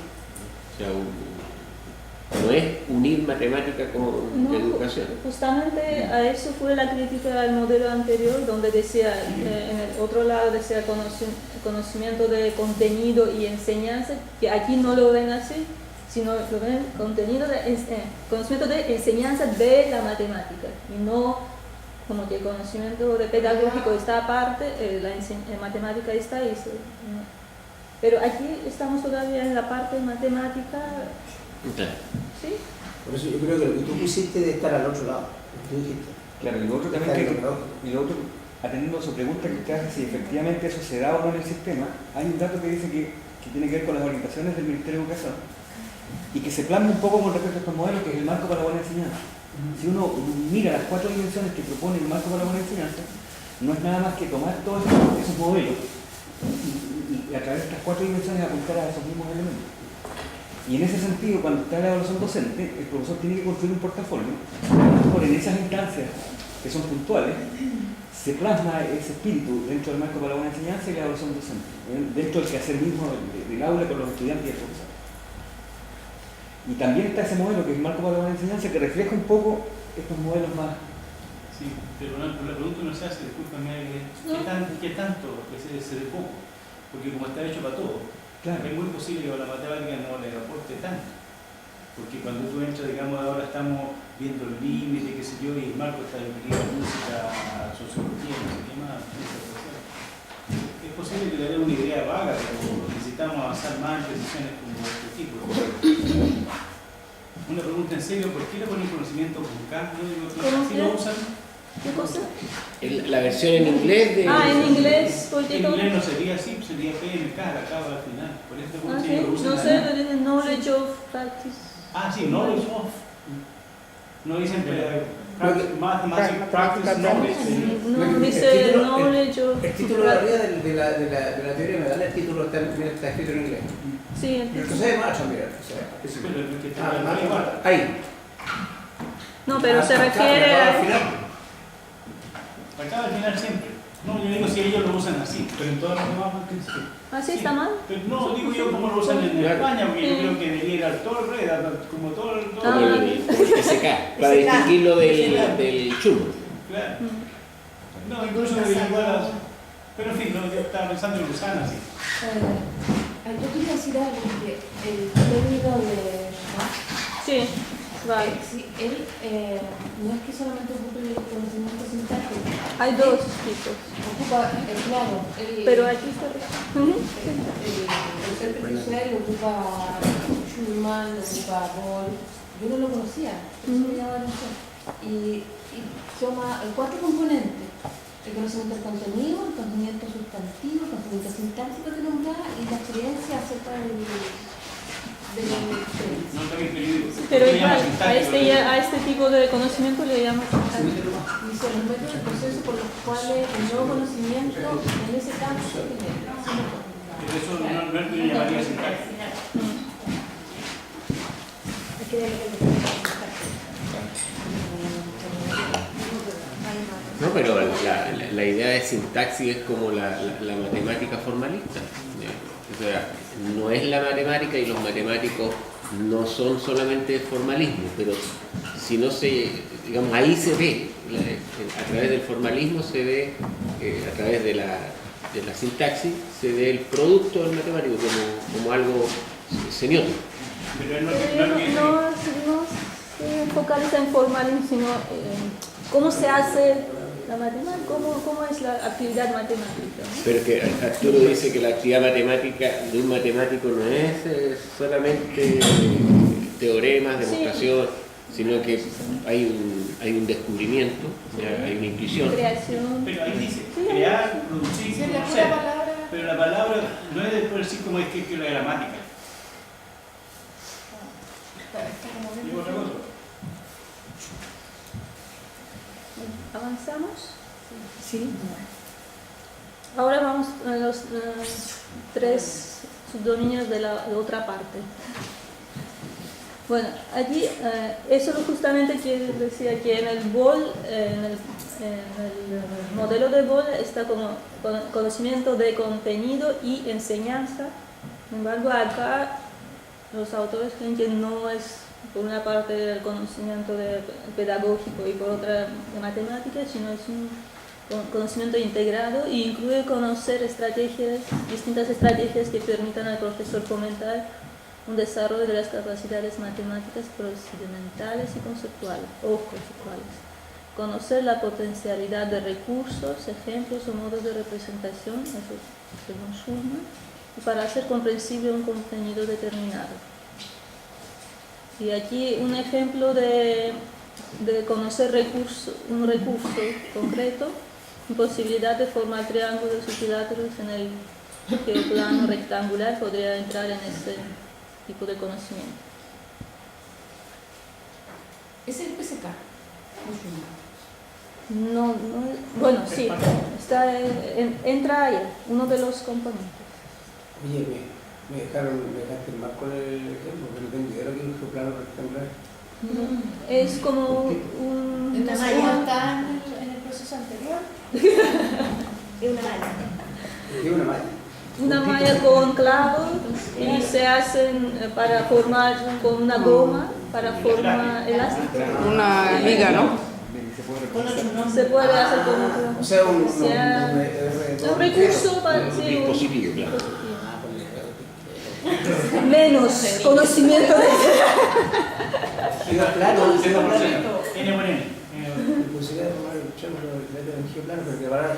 ¿no? O sea, no es unir matemática con educación. Justamente a eso fue la crítica al modelo anterior, donde decía, en el otro lado decía conocimiento de contenido y enseñanza, que aquí no lo ven así, sino lo ven conocimiento de enseñanza de la matemática, y no como que el conocimiento de pedagógico está aparte, la matemática está ahí. ¿No? Pero aquí estamos todavía en la parte matemática. Claro. ¿Sí? Por eso yo creo que lo que tú quisiste de estar al otro lado, lo que tú dijiste. Claro, y lo otro también y lo otro, atendiendo a su pregunta que usted hace, si efectivamente eso se da o no en el sistema, hay un dato que dice que tiene que ver con las orientaciones del Ministerio de Educación y que se plasma un poco con respecto a estos modelos, que es el marco para la buena enseñanza. Si uno mira las 4 dimensiones que propone el marco para la buena enseñanza, no es nada más que tomar todos esos modelos y a través de estas 4 dimensiones apuntar a esos mismos elementos. Y en ese sentido, cuando está la evaluación docente, el profesor tiene que construir un portafolio, por en esas instancias que son puntuales, se plasma ese espíritu dentro del marco para la buena enseñanza y la evaluación docente, dentro del quehacer mismo del aula con los estudiantes y el profesor. Y también está ese modelo que es el marco para la buena enseñanza, que refleja un poco estos modelos más. Sí, pero la pregunta no se hace, discúlpame, ¿qué tanto se de poco? Porque como está hecho para todo, claro, es muy posible que la matemática no le aporte tanto. Porque cuando tú entras, digamos, ahora estamos viendo el límite, qué sé yo, y el marco está dividido en música, sociología, no sé qué más. Es posible que le dé una idea vaga, pero necesitamos avanzar más en decisiones como este tipo. Una pregunta en serio, ¿por qué le ponen conocimiento con K? ¿Sí lo usan? ¿Qué cosa? La versión en inglés de... en inglés, porque en inglés no sería así, sería PMK, acaba al final. Por eso ¿sí? lo usan. No sé, pero dicen knowledge of practice. Sí, knowledge of. No dicen mathematics practice knowledge. No, dice knowledge of. El título de arriba de la teoría me da el título, está escrito en inglés. Sí, entonces es marcha, mira. Ahí. No, pero se refiere al final. Acaba al final siempre. No, yo digo si ellos lo usan así, pero en todas las demás sí. ¿Así está mal? Pero no, digo yo cómo lo usan en España, porque yo creo que debería ir al todo red, como todo el SK, para distinguirlo del churro. Claro. No, incluso debería igual. Pero en fin, yo estaba pensando en Luzana así. Yo quería decir algo, porque el término de sí, vale. sí, él no es que solamente ocupe el conocimiento sintáctico. Hay dos tipos. Ocupa, claro, pero aquí está. El superficial lo ocupa Schulman, lo ocupa Boll. Yo no lo conocía, eso me llamaba la atención. Y toma 4 componentes. El conocimiento del contenido, el conocimiento sustantivo, el conocimiento sintáctico que nombraba y la experiencia acerca del pero igual, a este tipo de conocimiento le llaman sintáctico. Y son los métodos del proceso por los cuales el nuevo conocimiento en ese campo se genera. Pero eso no es que llamaría sintáctico. No, pero la idea de sintaxis es como la matemática formalista. O sea, no es la matemática y los matemáticos no son solamente formalismo, pero si no se, digamos, ahí se ve, a través del formalismo se ve, a través de la sintaxis, se ve el producto del matemático como algo semiótico. Pero no se focaliza en formalismo, sino cómo se hace la matemática, cómo es la actividad matemática, ¿no? Pero que Arturo dice que la actividad matemática de un matemático no es solamente teoremas, demostración, sino que hay un descubrimiento, hay una intuición. Creación. Pero ahí dice crear, producir, conocer. Pero la palabra no es después decir como es que la gramática. ¿Y otra cosa? ¿Avanzamos? Sí. Ahora vamos a los 3 subdominios de otra parte. Bueno, allí, eso es justamente que decía que en el BOL, en el modelo de BOL está como conocimiento de contenido y enseñanza. Sin embargo, acá los autores creen que no es por una parte el conocimiento pedagógico y por otra de matemáticas, sino es un conocimiento integrado e incluye conocer distintas estrategias que permitan al profesor fomentar un desarrollo de las capacidades matemáticas procedimentales y conceptuales o conceptuales. Conocer la potencialidad de recursos, ejemplos o modos de representación, eso según Schulman, para hacer comprensible un contenido determinado. Y aquí un ejemplo de conocer un recurso concreto, posibilidad de formar triángulos equiláteros en el plano rectangular podría entrar en ese tipo de conocimiento. ¿Es el PSK? No, bueno, sí, entra ahí, uno de los componentes. Oye, me dejaste mal con el ejemplo, porque no tengo idea de lo que es un geoplano rectangular. Es como un... Entonces, Una ¿cómo malla. está en el proceso anterior? Es una malla. ¿Qué es una malla? Una malla con clavos y se hacen para formar con una goma, para formar elástica. Una liga, ¿no? Se puede hacer con O sea, un recurso para Un dispositivo, claro. menos conocimiento de... Geoplano, N por geoplano. N. Posibilidad de formar el geoplano, porque la palabra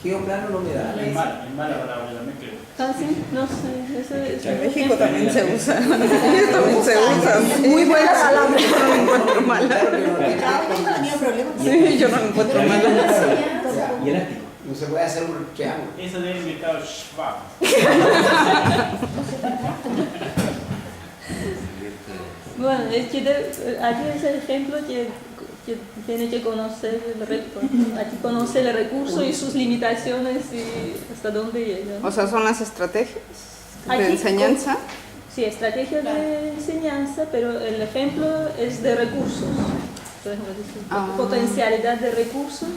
geoplano no me da. Es mala palabra, también creo. ¿Ah, sí? No sé, eso es... En México también se usa. También se usa. Muy buena palabra. Yo no la encuentro mala. Cada uno ha tenido problemas. Sí, yo no la encuentro mala. Y elástico. No se puede hacer un triángulo. Eso del mercado Schwab. Bueno, es que aquí es el ejemplo que tiene que conocer aquí conoce el recurso y sus limitaciones y hasta dónde llega. O sea, son las estrategias de Aquí, enseñanza. Sí, estrategias de enseñanza, pero el ejemplo es de recursos. Por ejemplo, dice, potencialidad de recursos.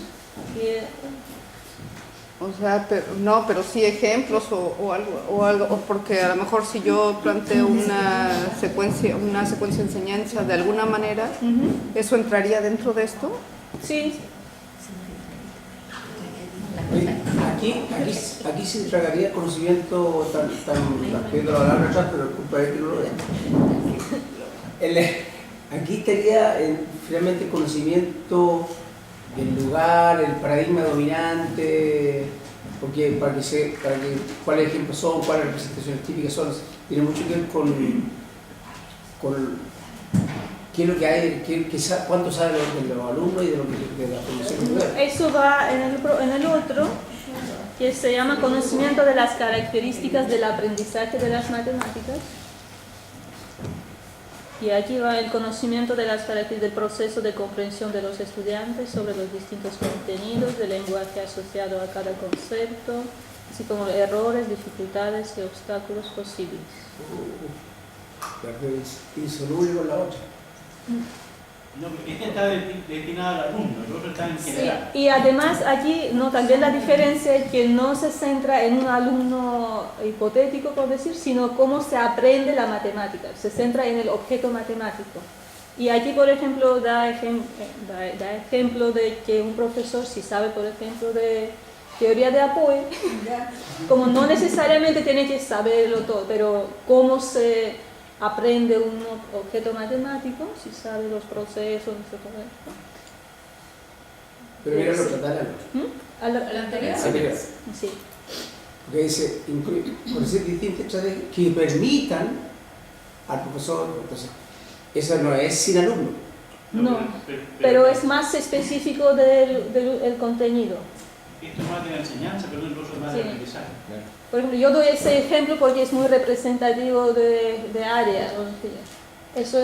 O sea, pero sí ejemplos o algo, o porque a lo mejor si yo planteo una secuencia de enseñanza de alguna manera, ¿eso entraría dentro de esto? Sí. Aquí se tragaría conocimiento tan pidiendo la palabra atrás, pero es culpa de que no lo vean. Aquí estaría finalmente el conocimiento del lugar, el paradigma dominante, porque cuáles ejemplos son, cuáles representaciones típicas son, tiene mucho que ver con qué es lo que hay, cuánto saben los alumnos y de la formación cultural. Eso va en el otro, que se llama conocimiento de las características del aprendizaje de las matemáticas. Y aquí va el conocimiento de las características del proceso de comprensión de los estudiantes sobre los distintos contenidos del lenguaje asociado a cada concepto, así como errores, dificultades y obstáculos posibles. Insoluble con la otra. No, este está destinado al alumno, el otro está en general. Sí, y además aquí también la diferencia es que no se centra en un alumno hipotético, por decir, sino cómo se aprende la matemática, se centra en el objeto matemático. Y aquí, por ejemplo, da ejemplo de que un profesor, si sabe, por ejemplo, de teoría de apoyo, como no necesariamente tiene que saberlo todo, pero cómo se aprende un objeto matemático, si sabe los procesos, todo esto. Pero mira lo que da ¿Al anterior? Sí. Porque dice, por decir distintas estrategias que permitan al profesor, entonces, eso no es sin alumno. No, pero es más específico del contenido. Esto es más de la enseñanza, pero el otro es más de aprendizaje. Por ejemplo, yo doy ese ejemplo porque es muy representativo de área. Eso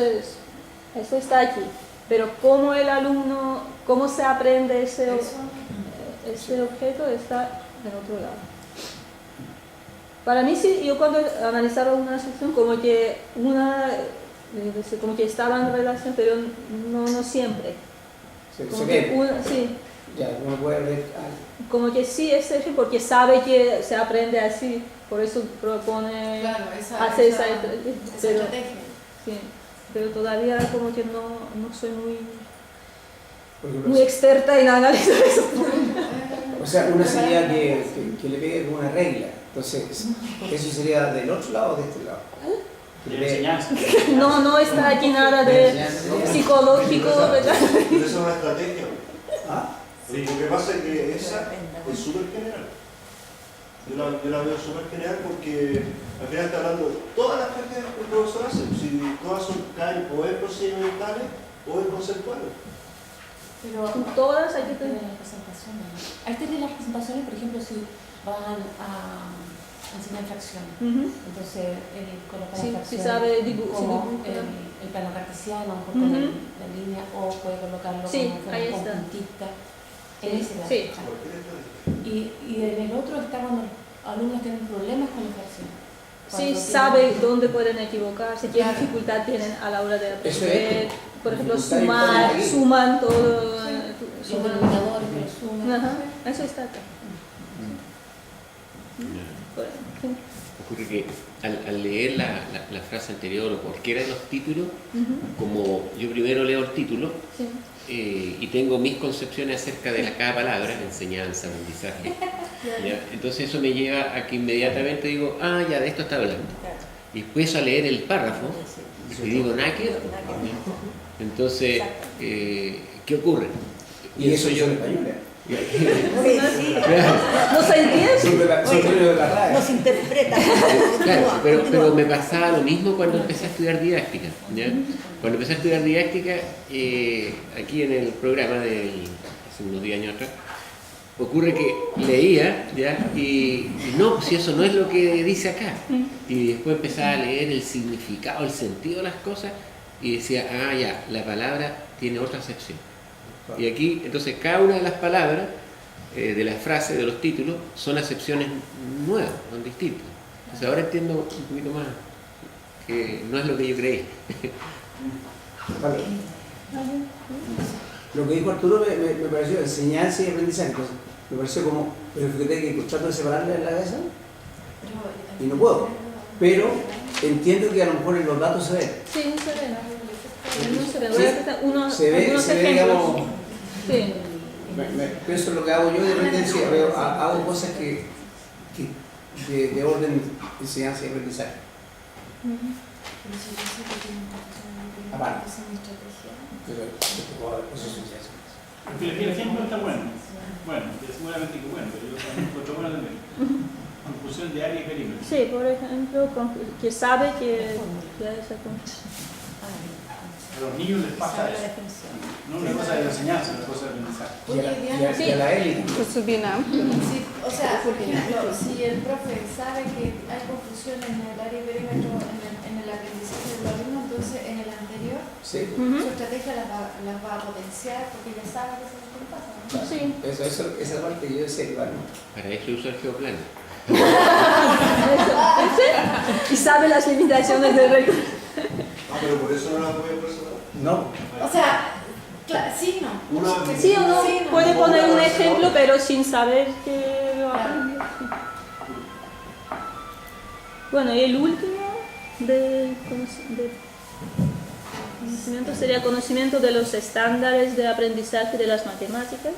está aquí. Pero cómo el alumno, cómo se aprende ese objeto está en otro lado. Para mí sí, yo cuando analizaba una sección como que como que estaba en relación, pero no siempre. Como que sí. Ya, uno puede ver Como que sí es eje porque sabe que se aprende así, por eso propone hacer esa estrategia. Sí, pero todavía como que no soy muy experta en analizar eso. O sea, una sería que le pegue con una regla. Entonces, ¿eso sería del otro lado o de este lado? No está aquí nada de psicológico, ¿verdad? Pero esa es una estrategia. ¿Ah? Sí, lo que pasa es que esa es súper general. Yo la veo súper general porque al final está hablando de todas las prácticas que el profesor hace. Si todas caen o en procedimentales o en conceptuales. Pero todas hay que tener las presentaciones. Hay que tener las presentaciones, por ejemplo, si van a enseñar fracciones. Entonces, colocar la fracción si sabe como el plano cartesiano, con la línea, o puede colocarlo como puntita. Sí. Y en el otro está cuando los alumnos tienen problemas con la fracción. Sí, sabe dónde pueden equivocarse, qué dificultad tienen a la hora de aprender. Por ejemplo, suman todo. Los denominadores, pero suman. Eso está acá. Ocurre que al leer la frase anterior o cualquiera de los títulos, como yo primero leo el título y tengo mis concepciones acerca de cada palabra, enseñanza, aprendizaje, ¿ya? Entonces eso me lleva a que inmediatamente digo, ya de esto está hablando. Y empiezo a leer el párrafo y digo, nada que ver. Entonces, ¿qué ocurre? Y eso yo en español. No se entiende. No se interpreta. Claro, pero me pasaba lo mismo cuando empecé a estudiar didáctica, ¿ya? Cuando empecé a estudiar didáctica, aquí en el programa hace unos 10 años atrás, ocurre que leía, ¿ya? Y no, si eso no es lo que dice acá. Y después empezaba a leer el significado, el sentido de las cosas y decía, ya, la palabra tiene otra acepción. Y aquí, entonces, cada una de las palabras, de las frases, de los títulos, son acepciones nuevas, son distintas. Entonces ahora entiendo un poquito más que no es lo que yo creí. Vale. Lo que dijo Arturo me pareció enseñanza y aprendizaje. Entonces, me pareció como, pero fíjate que trato de separarle en la cabeza y no puedo. Pero entiendo que a lo mejor en los datos se ve. Sí, se ve. Se ve, digamos. Sí. Pienso en lo que hago yo de repente, hago cosas que de orden de enseñanza y aprendizaje. Aparte. El ejemplo está bueno. Bueno, seguramente que bueno, pero yo también encuentro bueno también. Conclusión de área y perímetro. Sí, por ejemplo, que sabe que ya esa A los niños les pasa eso. No una cosa de enseñanza, una cosa de aprendizaje. Y a la élite. Eso es bien amplio. Sí, o sea, por ejemplo, si el profe sabe que hay confusiones en el área y perímetro en el aprendizaje del alumno, entonces en el anterior su estrategia las va a potenciar porque ya sabe que se les pasa, ¿no? Sí. Esa parte yo sé, igual, ¿no? Para eso uso el geoplano. Y sabe las limitaciones del recurso. Pero por eso no la voy a personal. No. O sea, sí, no. Sí o no, puede poner un ejemplo, pero sin saber que lo aprendió. Bueno, y el último de conocimiento sería conocimiento de los estándares de aprendizaje de las matemáticas.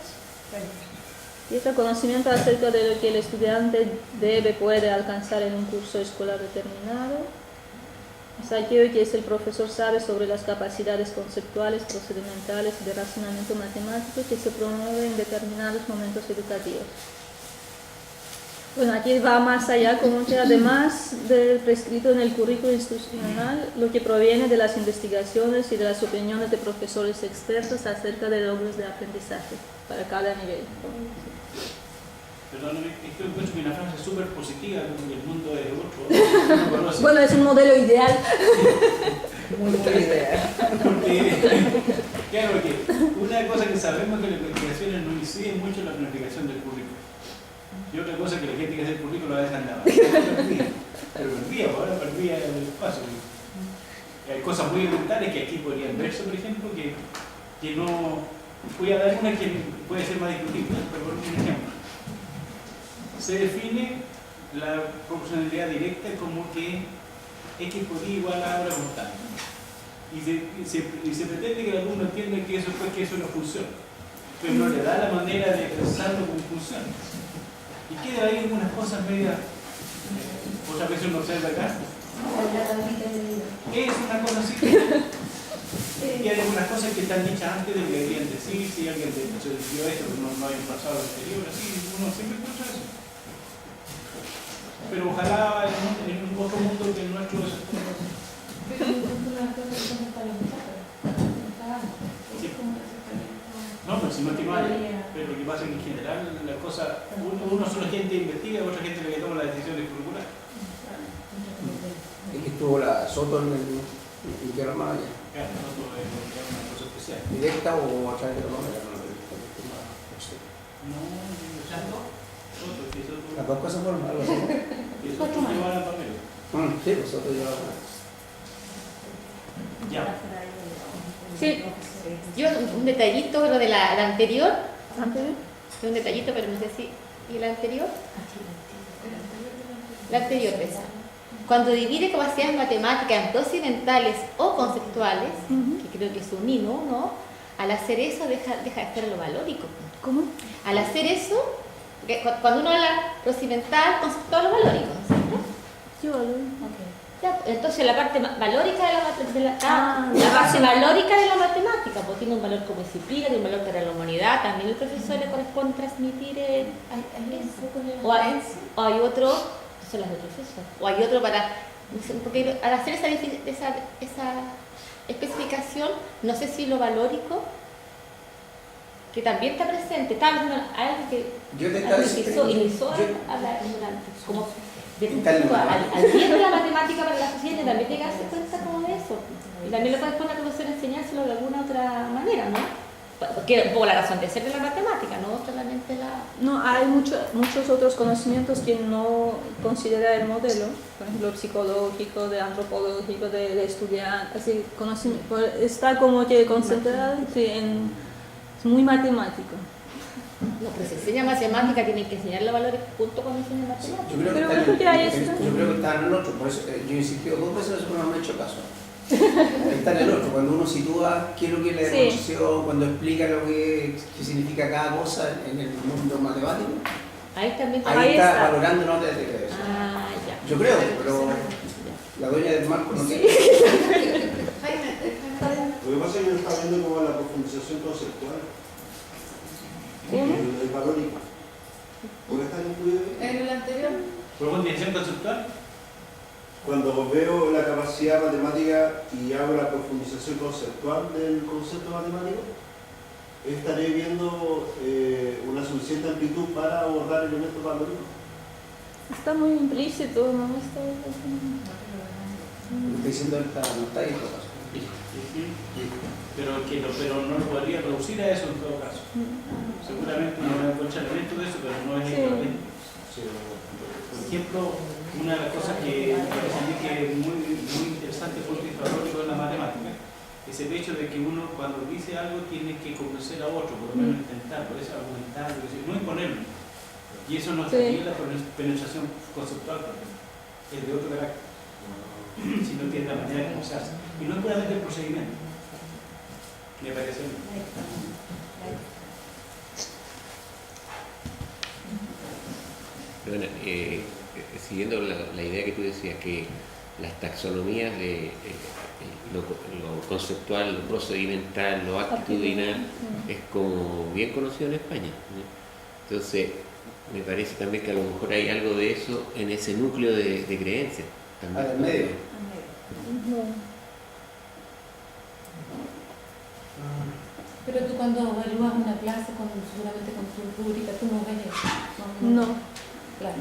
Y este conocimiento acerca de lo que el estudiante puede alcanzar en un curso escolar determinado. Es aquello que el profesor sabe sobre las capacidades conceptuales, procedimentales y de razonamiento matemático que se promueven en determinados momentos educativos. Bueno, aquí va más allá, como que además del prescrito en el currículo institucional, lo que proviene de las investigaciones y de las opiniones de profesores expertos acerca de logros de aprendizaje para cada nivel. Perdóname, es que encuentro que una frase súper positiva, como que el mundo es otro. Bueno, es un modelo ideal. Muy ideal. Porque, claro, que una cosa que sabemos es que las investigaciones no inciden mucho en la planificación del currículo. Y otra cosa que la gente que hace el currículo a veces andaba. Pero ahora perdía el espacio. Y hay cosas muy elementales que aquí podrían verse, por ejemplo, que no. Voy a dar una que puede ser más discutible, pero por un ejemplo. Se define la proporcionalidad directa como que X por Y igual a ahora constante. Y se pretende que el alumno entienda que eso es una función, pero no le da la manera de expresarlo como función. Y queda ahí algunas cosas medias, otras veces uno observa acá. Es una cosa así. Y hay algunas cosas que están dichas antes de que deberían decir, si alguien se decidió esto, pero no hay un pasado anterior, así, uno siempre escucha eso. Pero ojalá en un otro mundo que el nuestro es. No, pero si no que no hay. Pero lo que pasa es que en general la cosa, uno solo gente investiga, otra gente le toma las decisiones curriculares. Es que estuvo la Soto en Tierra Maya. Claro, Soto es una cosa especial. ¿Directa o a través de la Maya? No, Soto, que Soto. Las dos cosas fueron algo así. Y Soto lleva la Pamela. Sí, pues Soto lleva la. Ya. Sí, yo un detallito, lo de la anterior, un detallito, pero no sé si, ¿y la anterior? La anterior, esa. Cuando divide capacidades matemáticas en procedimentales o conceptuales, que creo que es un mínimo, ¿no? Al hacer eso deja de estar lo valórico. ¿Cómo? Al hacer eso, cuando uno habla procedimental, conceptual o valórico, ¿cierto? Sí, valórico. Ya, entonces la parte valórica de la base valórica de la matemática, pues tiene un valor como disciplina, tiene un valor para la humanidad, también el profesor le corresponde transmitir eso. O hay otro, son las del profesor, o hay otro para, porque al hacer esa especificación, no sé si lo valórico, que también está presente, está hablando algo que inició a hablar como al bien de la matemática para la sociedad, también hay que darse cuenta como de eso. Y también le puedes poner a tu profesor enseñárselo de alguna otra manera, ¿no? Porque por la razón de ser de la matemática, no solamente la... No, hay muchos otros conocimientos que no considera el modelo, por ejemplo, psicológico, de antropológico, de estudiar, así, conocimiento, está como que concentrado es muy matemático. No, pero si enseña matemática, tienen que enseñar los valores junto con enseñar matemática. Yo creo que está en el otro, por eso yo he insistido 2 veces, eso no me ha hecho caso. Está en el otro, cuando uno sitúa qué es lo que es la demostración, cuando explica lo que significa cada cosa en el mundo matemático. Ahí también está valorando notas de eso. Ah, ya. Yo creo, pero la dueña del marco no quiere. Lo que pasa es que yo estaba viendo como la profundización conceptual. El valórico. ¿Por qué está incluido? En el anterior. ¿Profundización conceptual? Cuando veo la capacidad matemática y hago la profundización conceptual del concepto matemático, estaré viendo una suficiente amplitud para abordar elementos valóricos. Está muy implícito, ¿no? Está diciendo no está ahí, pero no lo podría reducir a eso en todo caso. Seguramente no va a encontrar elementos de eso, pero no es equivalente. Por ejemplo, una de las cosas que me parece a mí que es muy interesante por el valórico en la matemática es el hecho de que uno cuando dice algo tiene que convencer a otro, por lo menos intentar, por eso argumentar, no imponerlo. Y eso no estaría la penetración conceptual, por ejemplo, es de otro carácter, si no tiene la manera como se hace. Y no es puramente el procedimiento, me parece a mí. Bueno, siguiendo la idea que tú decías, que las taxonomías de lo conceptual, lo procedimental, lo actitudinal, es como bien conocido en España, ¿no? Entonces, me parece también que a lo mejor hay algo de eso en ese núcleo de creencias. ¿Al medio? Pero tú cuando evalúas una clase, seguramente con tu rúbrica, tú no ves eso. No. Claro.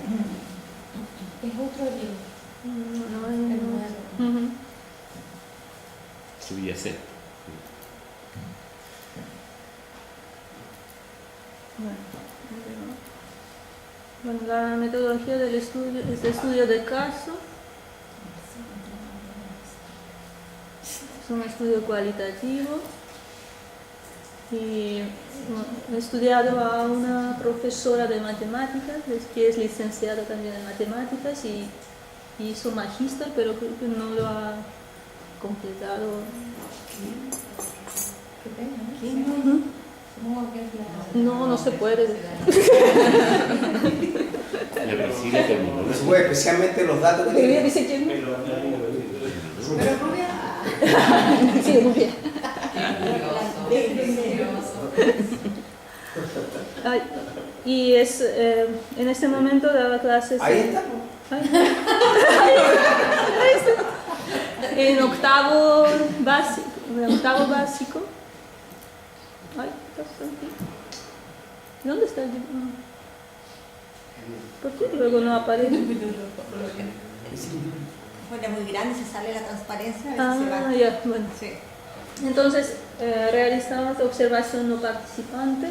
Es otro libro. No, no. Subyacente. Bueno, Bueno, la metodología del estudio es de estudio de caso. Es un estudio cualitativo. Y he estudiado a una profesora de matemáticas, que es licenciada también en matemáticas y hizo magíster, pero creo que no lo ha completado. Qué pena, ¿no? Ujú. No se puede. La Priscila terminó. No se puede, especialmente los datos que tiene. Dice quién. Pero rubia. Sí, muy bien. Ay, y es en este momento daba clases Ahí está. en octavo básico. Ay, está aquí. ¿Dónde está el libro? ¿Por qué luego no aparece? Bueno, muy grande, se sale la transparencia, a veces se va. Ya, bueno. Sí. Entonces realizamos observación no participante,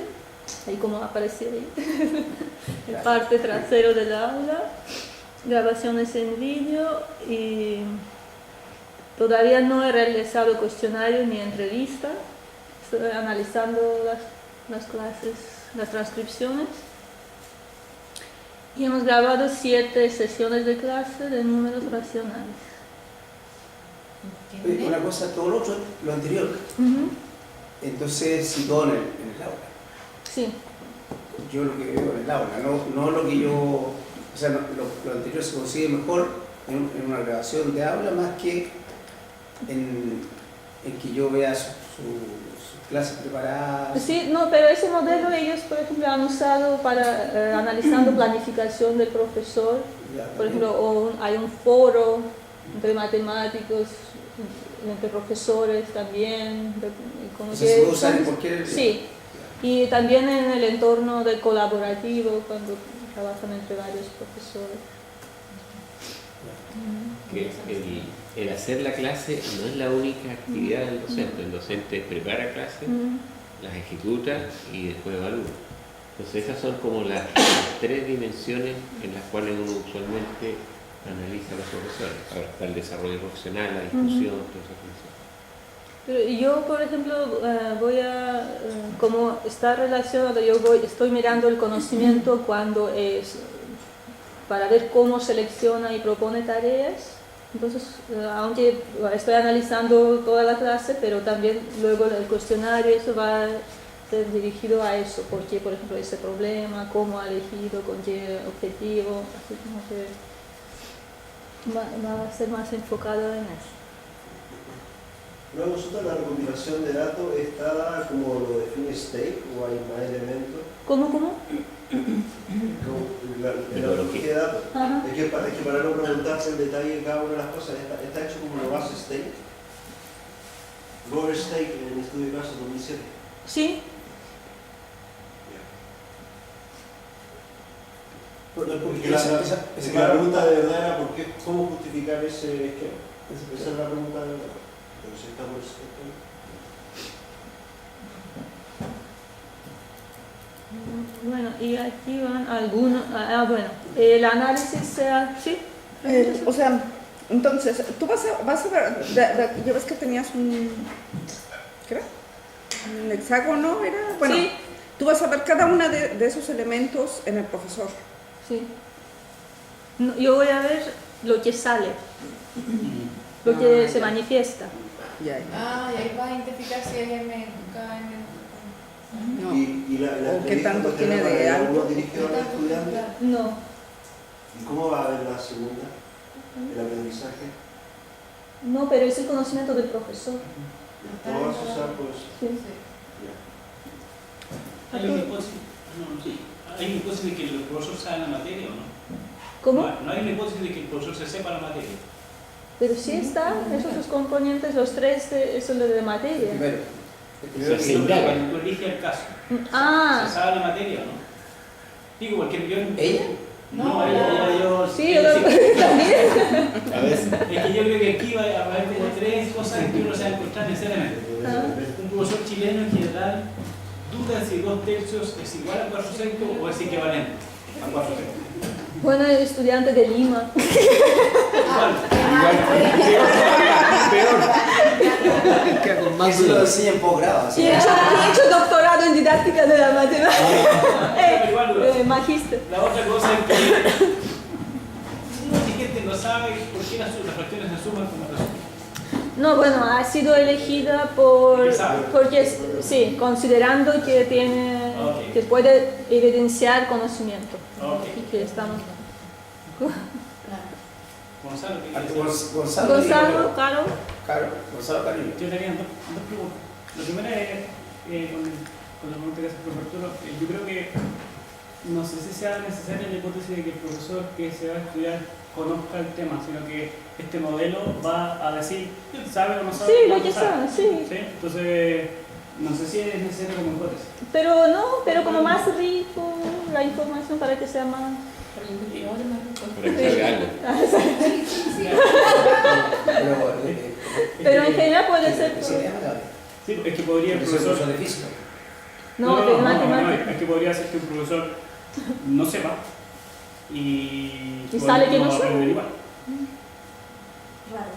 ahí como aparece ahí, el parte trasero del aula, grabaciones en vídeo y todavía no he realizado cuestionario ni entrevista, estoy analizando las clases, las transcripciones y hemos grabado 7 sesiones de clase de números racionales. Una cosa, todo lo otro, lo anterior. Entonces, si todo en el aula. Sí. Yo lo que veo en el aula, no lo que yo. O sea, lo anterior se consigue mejor en una grabación de aula más que en que yo vea sus clases preparadas. Sí, no, pero ese modelo ellos, por ejemplo, han usado para analizando planificación del profesor. Por ejemplo, hay un foro entre matemáticos, entre profesores también. O sea, se puede usar en cualquier... Sí, y también en el entorno del colaborativo, cuando trabajan entre varios profesores. Que el hacer la clase no es la única actividad del docente. El docente prepara clases, las ejecuta y después evalúa. Entonces esas son como las 3 dimensiones en las cuales uno usualmente analiza a los profesores. Ahora está el desarrollo profesional, la discusión, todas esas cosas. Pero yo, por ejemplo, voy a, como está relacionado, estoy mirando el conocimiento cuando es, para ver cómo selecciona y propone tareas. Entonces, aunque estoy analizando toda la clase, pero también luego el cuestionario, eso va a ser dirigido a eso, porque, por ejemplo, ese problema, cómo ha elegido, con qué objetivo, así como que va a ser más enfocado en eso. Una consulta, la recopilación de datos está como lo define Stake o hay más elementos. ¿Cómo? La metodología de datos. Es que para no preguntarse el detalle de cada una de las cosas, está hecho como lo base Stake. Robert Stake en el estudio de caso 2007. Sí. Porque la pregunta de verdad era ¿cómo justificar ese esquema? Esa es la pregunta de verdad. Entonces estamos... Bueno, y aquí van algunos... bueno, el análisis sea... ¿Sí? O sea, entonces, tú vas a ver... ya ves que tenías un... ¿qué era? Un hexágono, ¿era? Bueno, sí. Tú vas a ver cada uno de esos elementos en el profesor. Sí. No, yo voy a ver lo que sale, lo que se manifiesta. Y ahí vas a identificar si es M, KM. No. ¿Y la ¿qué tanto tiene de algo? dirigido al estudiante? No. ¿Y cómo va a ver la segunda? ¿El aprendizaje? No, pero es el conocimiento del profesor. ¿Cómo vas a usar pues? Sí. ¿Hay una hipótesis de que el profesor sabe la materia o no? ¿Cómo? No hay una hipótesis de que el profesor se sepa la materia. Pero sí están esos dos componentes, los 3, eso es lo de materia. Primero se indaga. Cuando tú eliges el caso, ¿se sabe la materia o no? Digo, porque yo... ¿Ella? No, yo... Sí, yo también. A ver, es que yo creo que aquí va a haber como 3 cosas que uno se va a encontrar necesariamente. Un profesor chileno en general duda si 2 tercios es igual a 4 sextos o es equivalente. Bueno, estudiante de Lima. Eso lo enseña en posgrado. Y he hecho doctorado en didáctica de la matemática. Magíster. La otra cosa es que mucha gente no sabe por qué las fracciones se suman como resultan. No, bueno, ha sido elegida porque sí, considerando que tiene, que puede evidenciar conocimiento. Y que estamos. Gonzalo, Caro. Gonzalo Carrillo. Yo tenía dos preguntas. La primera es con la pregunta que hace el profesor Arturo. Yo creo que no sé si sea necesaria la hipótesis de que el profesor que se va a estudiar conozca el tema, sino que este modelo va a decir, ¿sabe o no sabe? Sí, lo que sabe, sí. Entonces, no sé si es necesario como hipótesis. Pero no, pero como más rico la información para que sea más... Para que salga algo. Pero en general puede ser... Sí, es que podría el profesor... de física. No, de matemáticas. Es que podría ser que un profesor no sepa y sale que no aprender igual. Raro.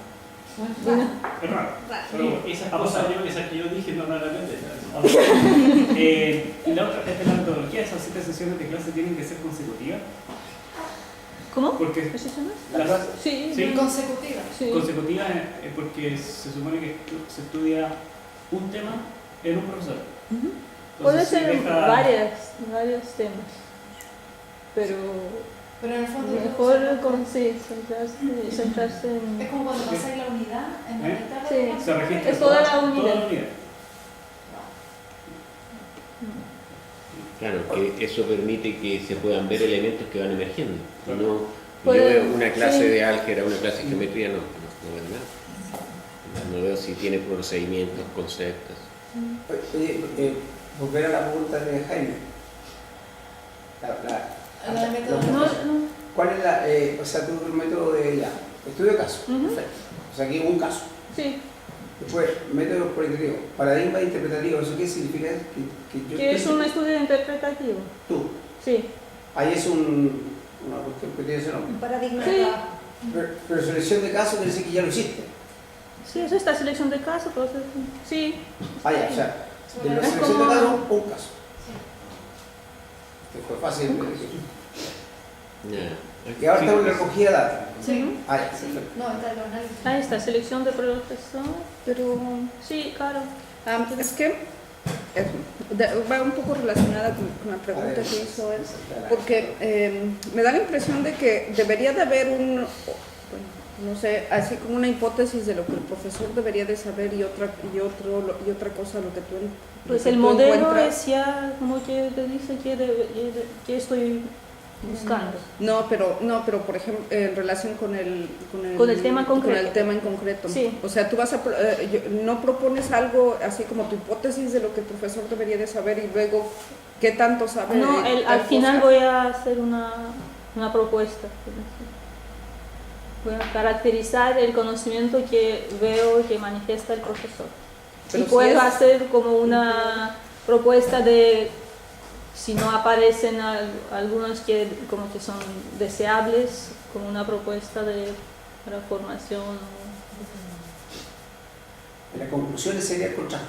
Es raro. Pero esas cosas esas que yo dije no realmente. Y la otra es la metodología. Esas 7 sesiones de clase tienen que ser consecutivas. ¿Cómo? Porque ¿Eso se llama? Sí, consecutivas. Sí. Consecutivas es porque se supone que se estudia un tema en un profesor. Puede ser varios temas, pero en el fondo mejor centrarse en... Es como cuando pasáis la unidad en la mitad de la clase. Se registra es toda la unidad. Toda la unidad. Claro, que eso permite que se puedan ver elementos que van emergiendo. No, yo Puede- veo una clase sí. de álgebra, una clase de geometría, no veo nada. No veo si tiene procedimientos, conceptos. Oye, volver a la pregunta de Jaime. La metodología. ¿Cuál es la, o sea, tu método de estudio de caso? Ujú. Perfecto. O sea, aquí un caso. Sí, Después, método cualitativo, paradigma interpretativo. ¿Eso qué significa? que es un estudio interpretativo. Tú. Sí, Ahí es una cuestión que tiene ese nombre. Un paradigma Sí. de trabajo. Pero selección de casos quiere decir que ya lo hiciste. sí, eso está selección de casos, entonces, sí. Ah, ya, o sea, de la Es selección como- de casos, un caso. Que fue fácil de elegir. Y ahora estamos en la recogida de datos. Sí. Ah, ya, perfecto. No, está el análisis. Ahí está, selección de profesor, pero sí, claro. Es que va un poco relacionada con la pregunta que hizo él, porque me da la impresión de que debería de haber no sé, así como una hipótesis de lo que el profesor debería de saber y otra cosa lo que tú Pues lo que el tú modelo encuentras. es ya como que te dice que estoy buscando. No, pero por ejemplo, en relación con el tema concreto. Con el tema en concreto. Sí. O sea, tú vas no propones algo así como tu hipótesis de lo que el profesor debería de saber y luego qué tanto sabe. No, de al tal final cosa. voy a hacer una propuesta. Voy a caracterizar el conocimiento que veo que manifiesta el profesor. Pero y si puedo es- hacer como una propuesta de, si no aparecen algunos que como que son deseables, como una propuesta para formación. La conclusión sería el contraste.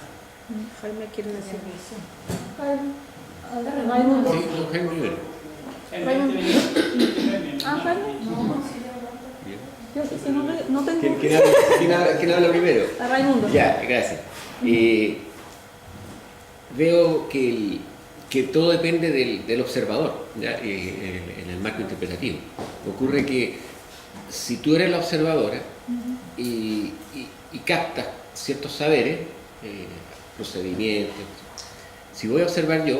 Jaime quiere decir Raimundo. Sí, no, Jaime Rivero. Ah, Jaime. Yo que si no tengo... ¿Quién habla primero? A Raimundo. Ya, gracias. Veo que todo depende del observador, ¿ya? En el marco interpretativo. Ocurre que si tú eres la observadora y captas ciertos saberes, procedimientos, si voy a observar yo,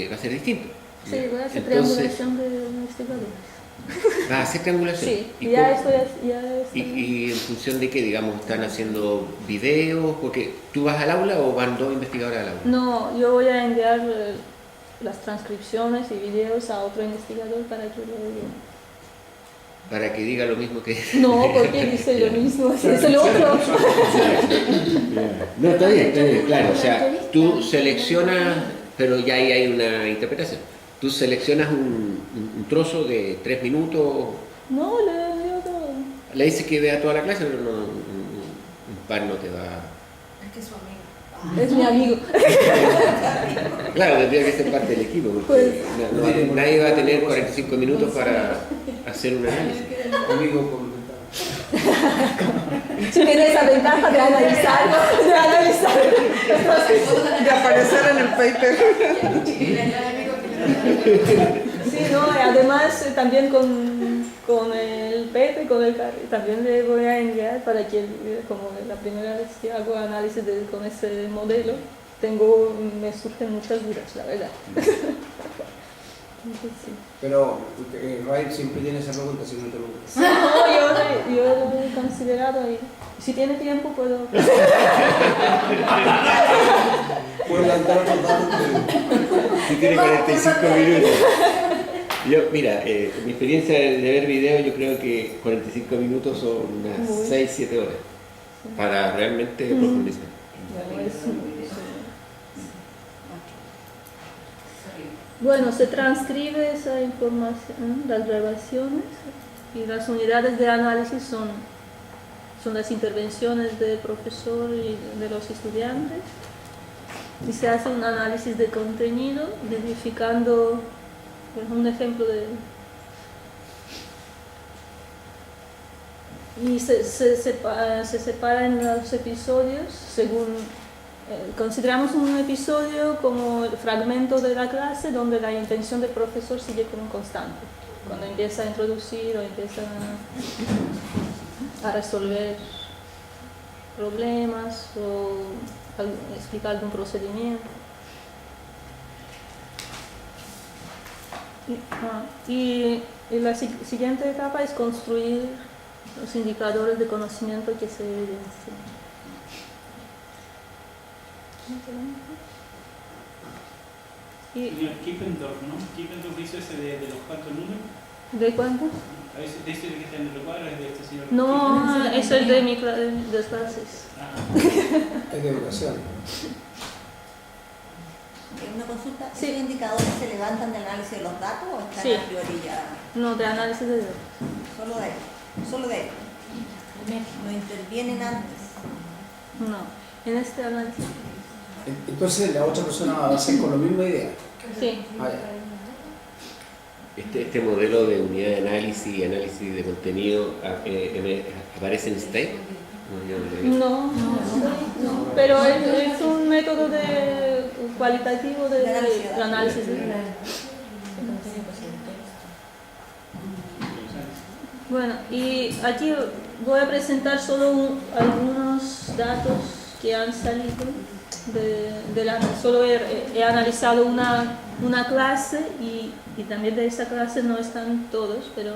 va a ser distinto. Sí, ¿ya? voy a hacer Entonces, triangulación de investigadores. ¿vas a hacer triangulación? Sí, ¿Y ya cómo? estoy... ¿Y en función de qué, digamos, están haciendo videos? Porque tú vas al aula o van dos investigadores al aula. No, yo voy a enviar las transcripciones y videos a otro investigador para que lo vea. Para que diga lo mismo que... No, porque dice lo mismo, si es el otro. No, está bien, claro. O sea, tú seleccionas, pero ya ahí hay una interpretación. tú seleccionas un trozo de 3 minutos. No, leo todo. Le dices que vea toda la clase, pero no, un par no te va. Es que es su amigo. Es mi amigo. Claro, tendría que ser parte del equipo, porque Pues- nadie va a tener 45 minutos para hacer un análisis. Amigo con Si tiene esa ventaja de analizar, De aparecer en el paper. Sí, no, además también con el Pepe, con el Carri, también le voy a enviar para que, como la primera vez que hago análisis con ese modelo, me surgen muchas dudas, la verdad. Sí. Pero Ray siempre tiene esa pregunta, si no te preguntas. No, yo lo he considerado y si tiene tiempo puedo... Puedo lanzar otros datos. Si tiene 45 minutos. Yo, mira, mi experiencia de ver video, yo creo que 45 minutos son unas 6-7 horas para realmente profundizar. Bueno, se transcribe esa información, las grabaciones, y las unidades de análisis son las intervenciones del profesor y de los estudiantes, y se hace un análisis de contenido, identificando, por ejemplo, un ejemplo de... Y se separa en los episodios según... consideramos un episodio como el fragmento de la clase donde la intención del profesor sigue como constante. Cuando empieza a introducir o empieza a resolver problemas o explicar algún procedimiento. Y la siguiente etapa es construir los indicadores de conocimiento que se evidencian. Señor Kippendorf, ¿no? Kippendorf hizo ese de los cuantos números. ¿De cuánto? ¿De este que está en el recuadro es de este señor? No, eso es de las clases. Es de educación. Una consulta, Sí. ¿esos indicadores se levantan del análisis de los datos o están Sí. a priori ya? No, de análisis de datos. Solo de ellos. No intervienen antes. No, en este análisis. Entonces la otra persona va a hacer con la misma idea. Sí. Ah, ya. Este modelo de unidad de análisis y análisis de contenido aparece en STEC. No, pero es un método cualitativo de análisis de datos. Bueno, y aquí voy a presentar solo algunos datos que han salido solo he analizado una clase y también de esa clase no están todos, pero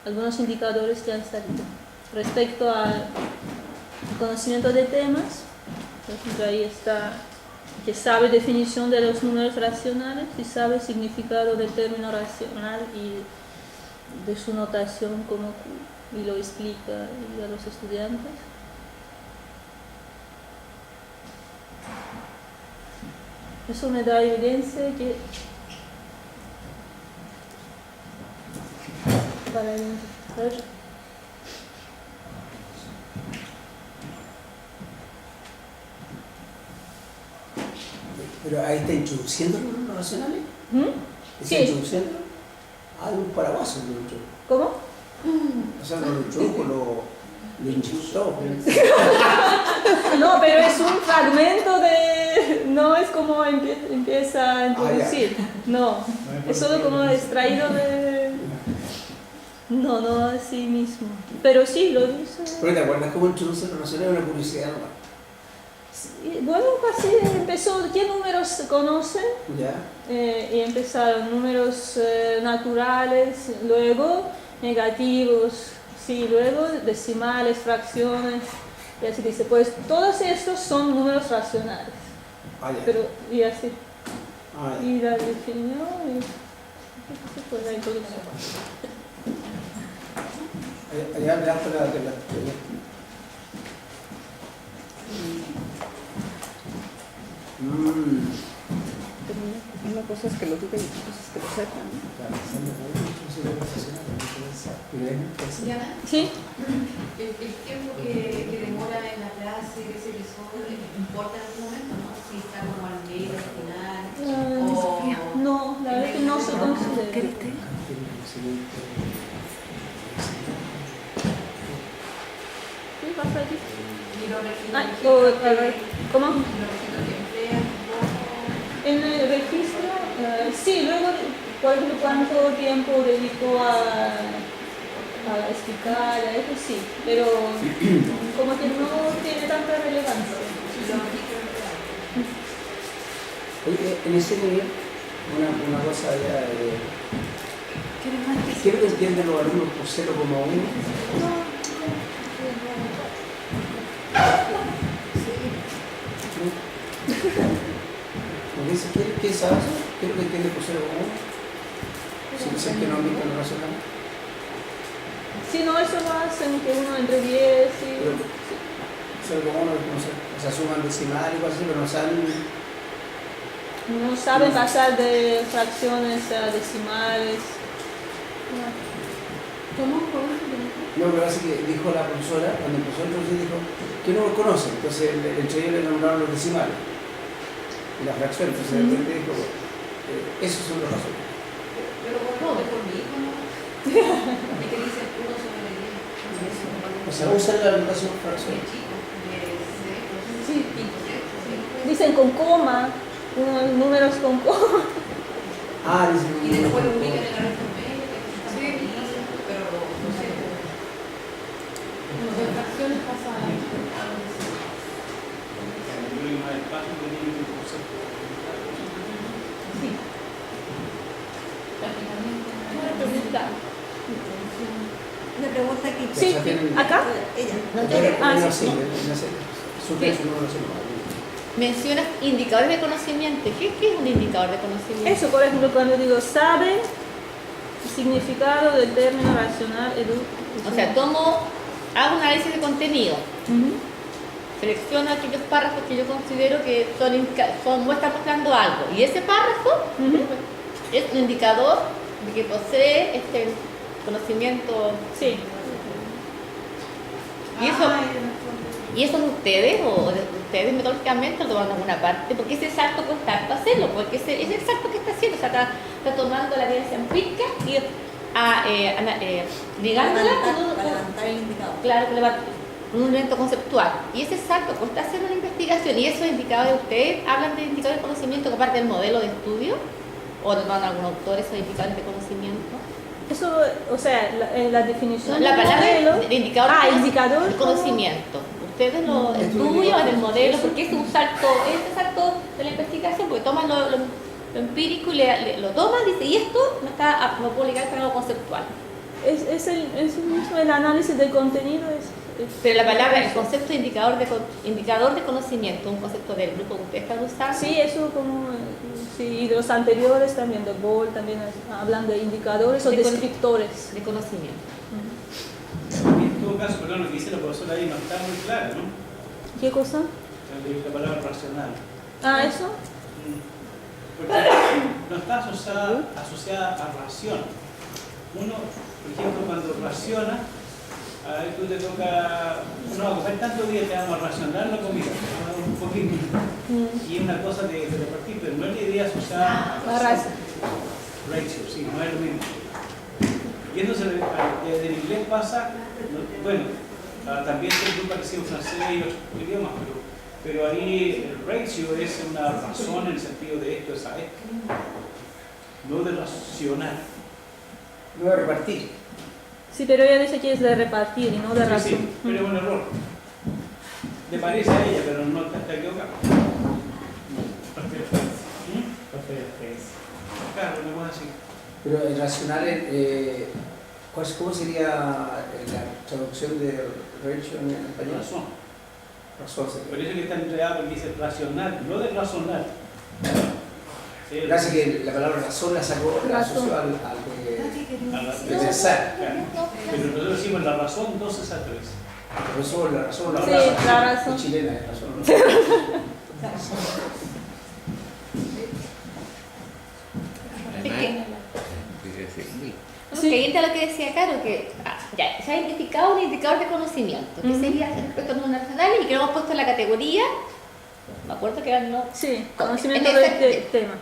algunos indicadores que han salido. Respecto al conocimiento de temas, por ejemplo, ahí está que sabe definición de los números racionales y sabe significado del término racional y de su notación como Q, y lo explica a los estudiantes. Eso me da evidencia que para identificar Pero ahí está introduciendo los números racionales. ¿Está Sí. introduciendo? Ah, de un paraguaso lo introdujo. ¿Cómo? O sea, no lo introdujo, lo inyectó. No, pero es un fragmento de... No es como empieza a introducir. No, es solo como extraído de... No así mismo. Pero sí, lo dice. ¿Pero te acuerdas cómo introduce los racionales? Una curiosidad nomás. Sí, bueno, así empezó. ¿Qué números se conocen? Ya. Y empezaron números naturales, luego negativos, sí, luego decimales, fracciones, y así dice, pues todos estos son números racionales. Ah, ya. Pero, y así. Ah, ya. Y la definió y eso fue la introducción. Allá me das la Una cosa es que lo diga y otra cosa es que lo sepan, ¿no? Diana, Sí. el tiempo que demora en la clase, ese episodio, ¿importa en algún momento, no? Si está como al medio, al final, o... No, la verdad es que no se considera. ¿Qué pasa aquí? Y los Ah, registros a ver, ¿cómo? los registros que emplean un poco... En el registro, sí, luego, por ejemplo, cuánto tiempo dedicó a explicar, a eso sí, pero como que no tiene tanta relevancia. Oye, en ese nivel, una cosa ya quiero que entiendan los alumnos por 0,1. Porque dice, ¿qué sabes? Quiero que entiendan por 0,1. Si dicen que no han visto en relacional. Si no, eso lo hacen que uno entre 10 y... Pero, 0,1, no sé, o sea, suman decimal y cosas así, pero no saben... No saben pasar de fracciones a decimales. ¿Cómo? No, pero así que dijo la profesora, cuando empezó el profesor dijo que no los conoce, entonces entre ellos le nombraron los decimales y las fracciones, entonces de repente dijo, esos son los razones. Pero bueno, de por mi hijo, ¿no? Y que dice 1 sobre 10. O sea, usan la notación fracción. Sí. Dicen con coma, unos números con coma. Ah, dicen Y después lo ubican en la resto media, pero no sé. Los de fracciones pasan a los Sí. Una pregunta aquí. Sí, ¿acá? Ella. Sí. Mencionas indicadores de conocimiento. ¿Qué es un indicador de conocimiento? Eso, por ejemplo, cuando digo sabe, significado del término racional, O sea, hago un análisis de contenido. Selecciono aquellos párrafos que yo considero que están mostrando algo. Y ese párrafo es un indicador de que posee este conocimiento. Sí. Y eso ustedes, ustedes metodológicamente lo toman en alguna parte, porque ese salto cuesta harto hacerlo, porque es el salto que está haciendo, o sea, está tomando la evidencia empírica y ligándola Para levantar el indicador. claro, con un elemento conceptual. Y ese salto cuesta hacer una investigación, y esos indicadores, ustedes hablan de indicadores de conocimiento como parte del modelo de estudio, o toman algún autor esos indicadores de conocimiento. Eso, o sea, la definición La del palabra modelo. de indicador, indicador de conocimiento. Ustedes lo estudian en el modelo, porque es un salto, salto de la investigación, porque toman lo empírico y lo toman, dice, y esto no puedo ligar con algo conceptual. Es el mismo el análisis del contenido. Pero la palabra, el concepto de indicador de conocimiento, un concepto del grupo que ustedes están usando. Sí, eso como, sí, y de los anteriores también, de Boll, también hablan de indicadores o descriptores. De conocimiento. En todo caso, perdón, lo que dice la profesora ahí no está muy claro, ¿no? ¿Qué cosa? La palabra racional. ¿Eso? Porque no está asociada a ración. Uno, por ejemplo, cuando raciona, a ver, tú te toca, no, a comer tanto día te vamos a racionar la comida, vamos a dar un poquito. Y es una cosa de repartir, pero no es la idea asociada a ración. Ratio, sí, no es lo mismo. Y entonces en inglés pasa, bueno, también se ocupa que sea un francés y otros idiomas, pero ahí el ratio es una razón en el sentido de esto es a esto, no de racionar. No de repartir. Sí, pero ella dice que es de repartir y no de razón. Sí, pero es un error. Le parece a ella, pero no está equivocado. Claro, no puedo decir. Pero el racional, ¿cómo sería la traducción de ratio en español? Razón. Razón. Por eso que está enredado porque dice racional, no de razonar. Gracias que la palabra razón la sacó, la asoció al de pensar. Claro. Pero nosotros decimos la razón 2 es a 3. Por eso la razón, Sí, la razón. es chilena, es razón. siguiente a lo que decía Caro, que ya se ha identificado un indicador de conocimiento, que sería respecto a los nacionales y que lo hemos puesto en la categoría, me acuerdo que eran no. Sí, conocimiento del tema.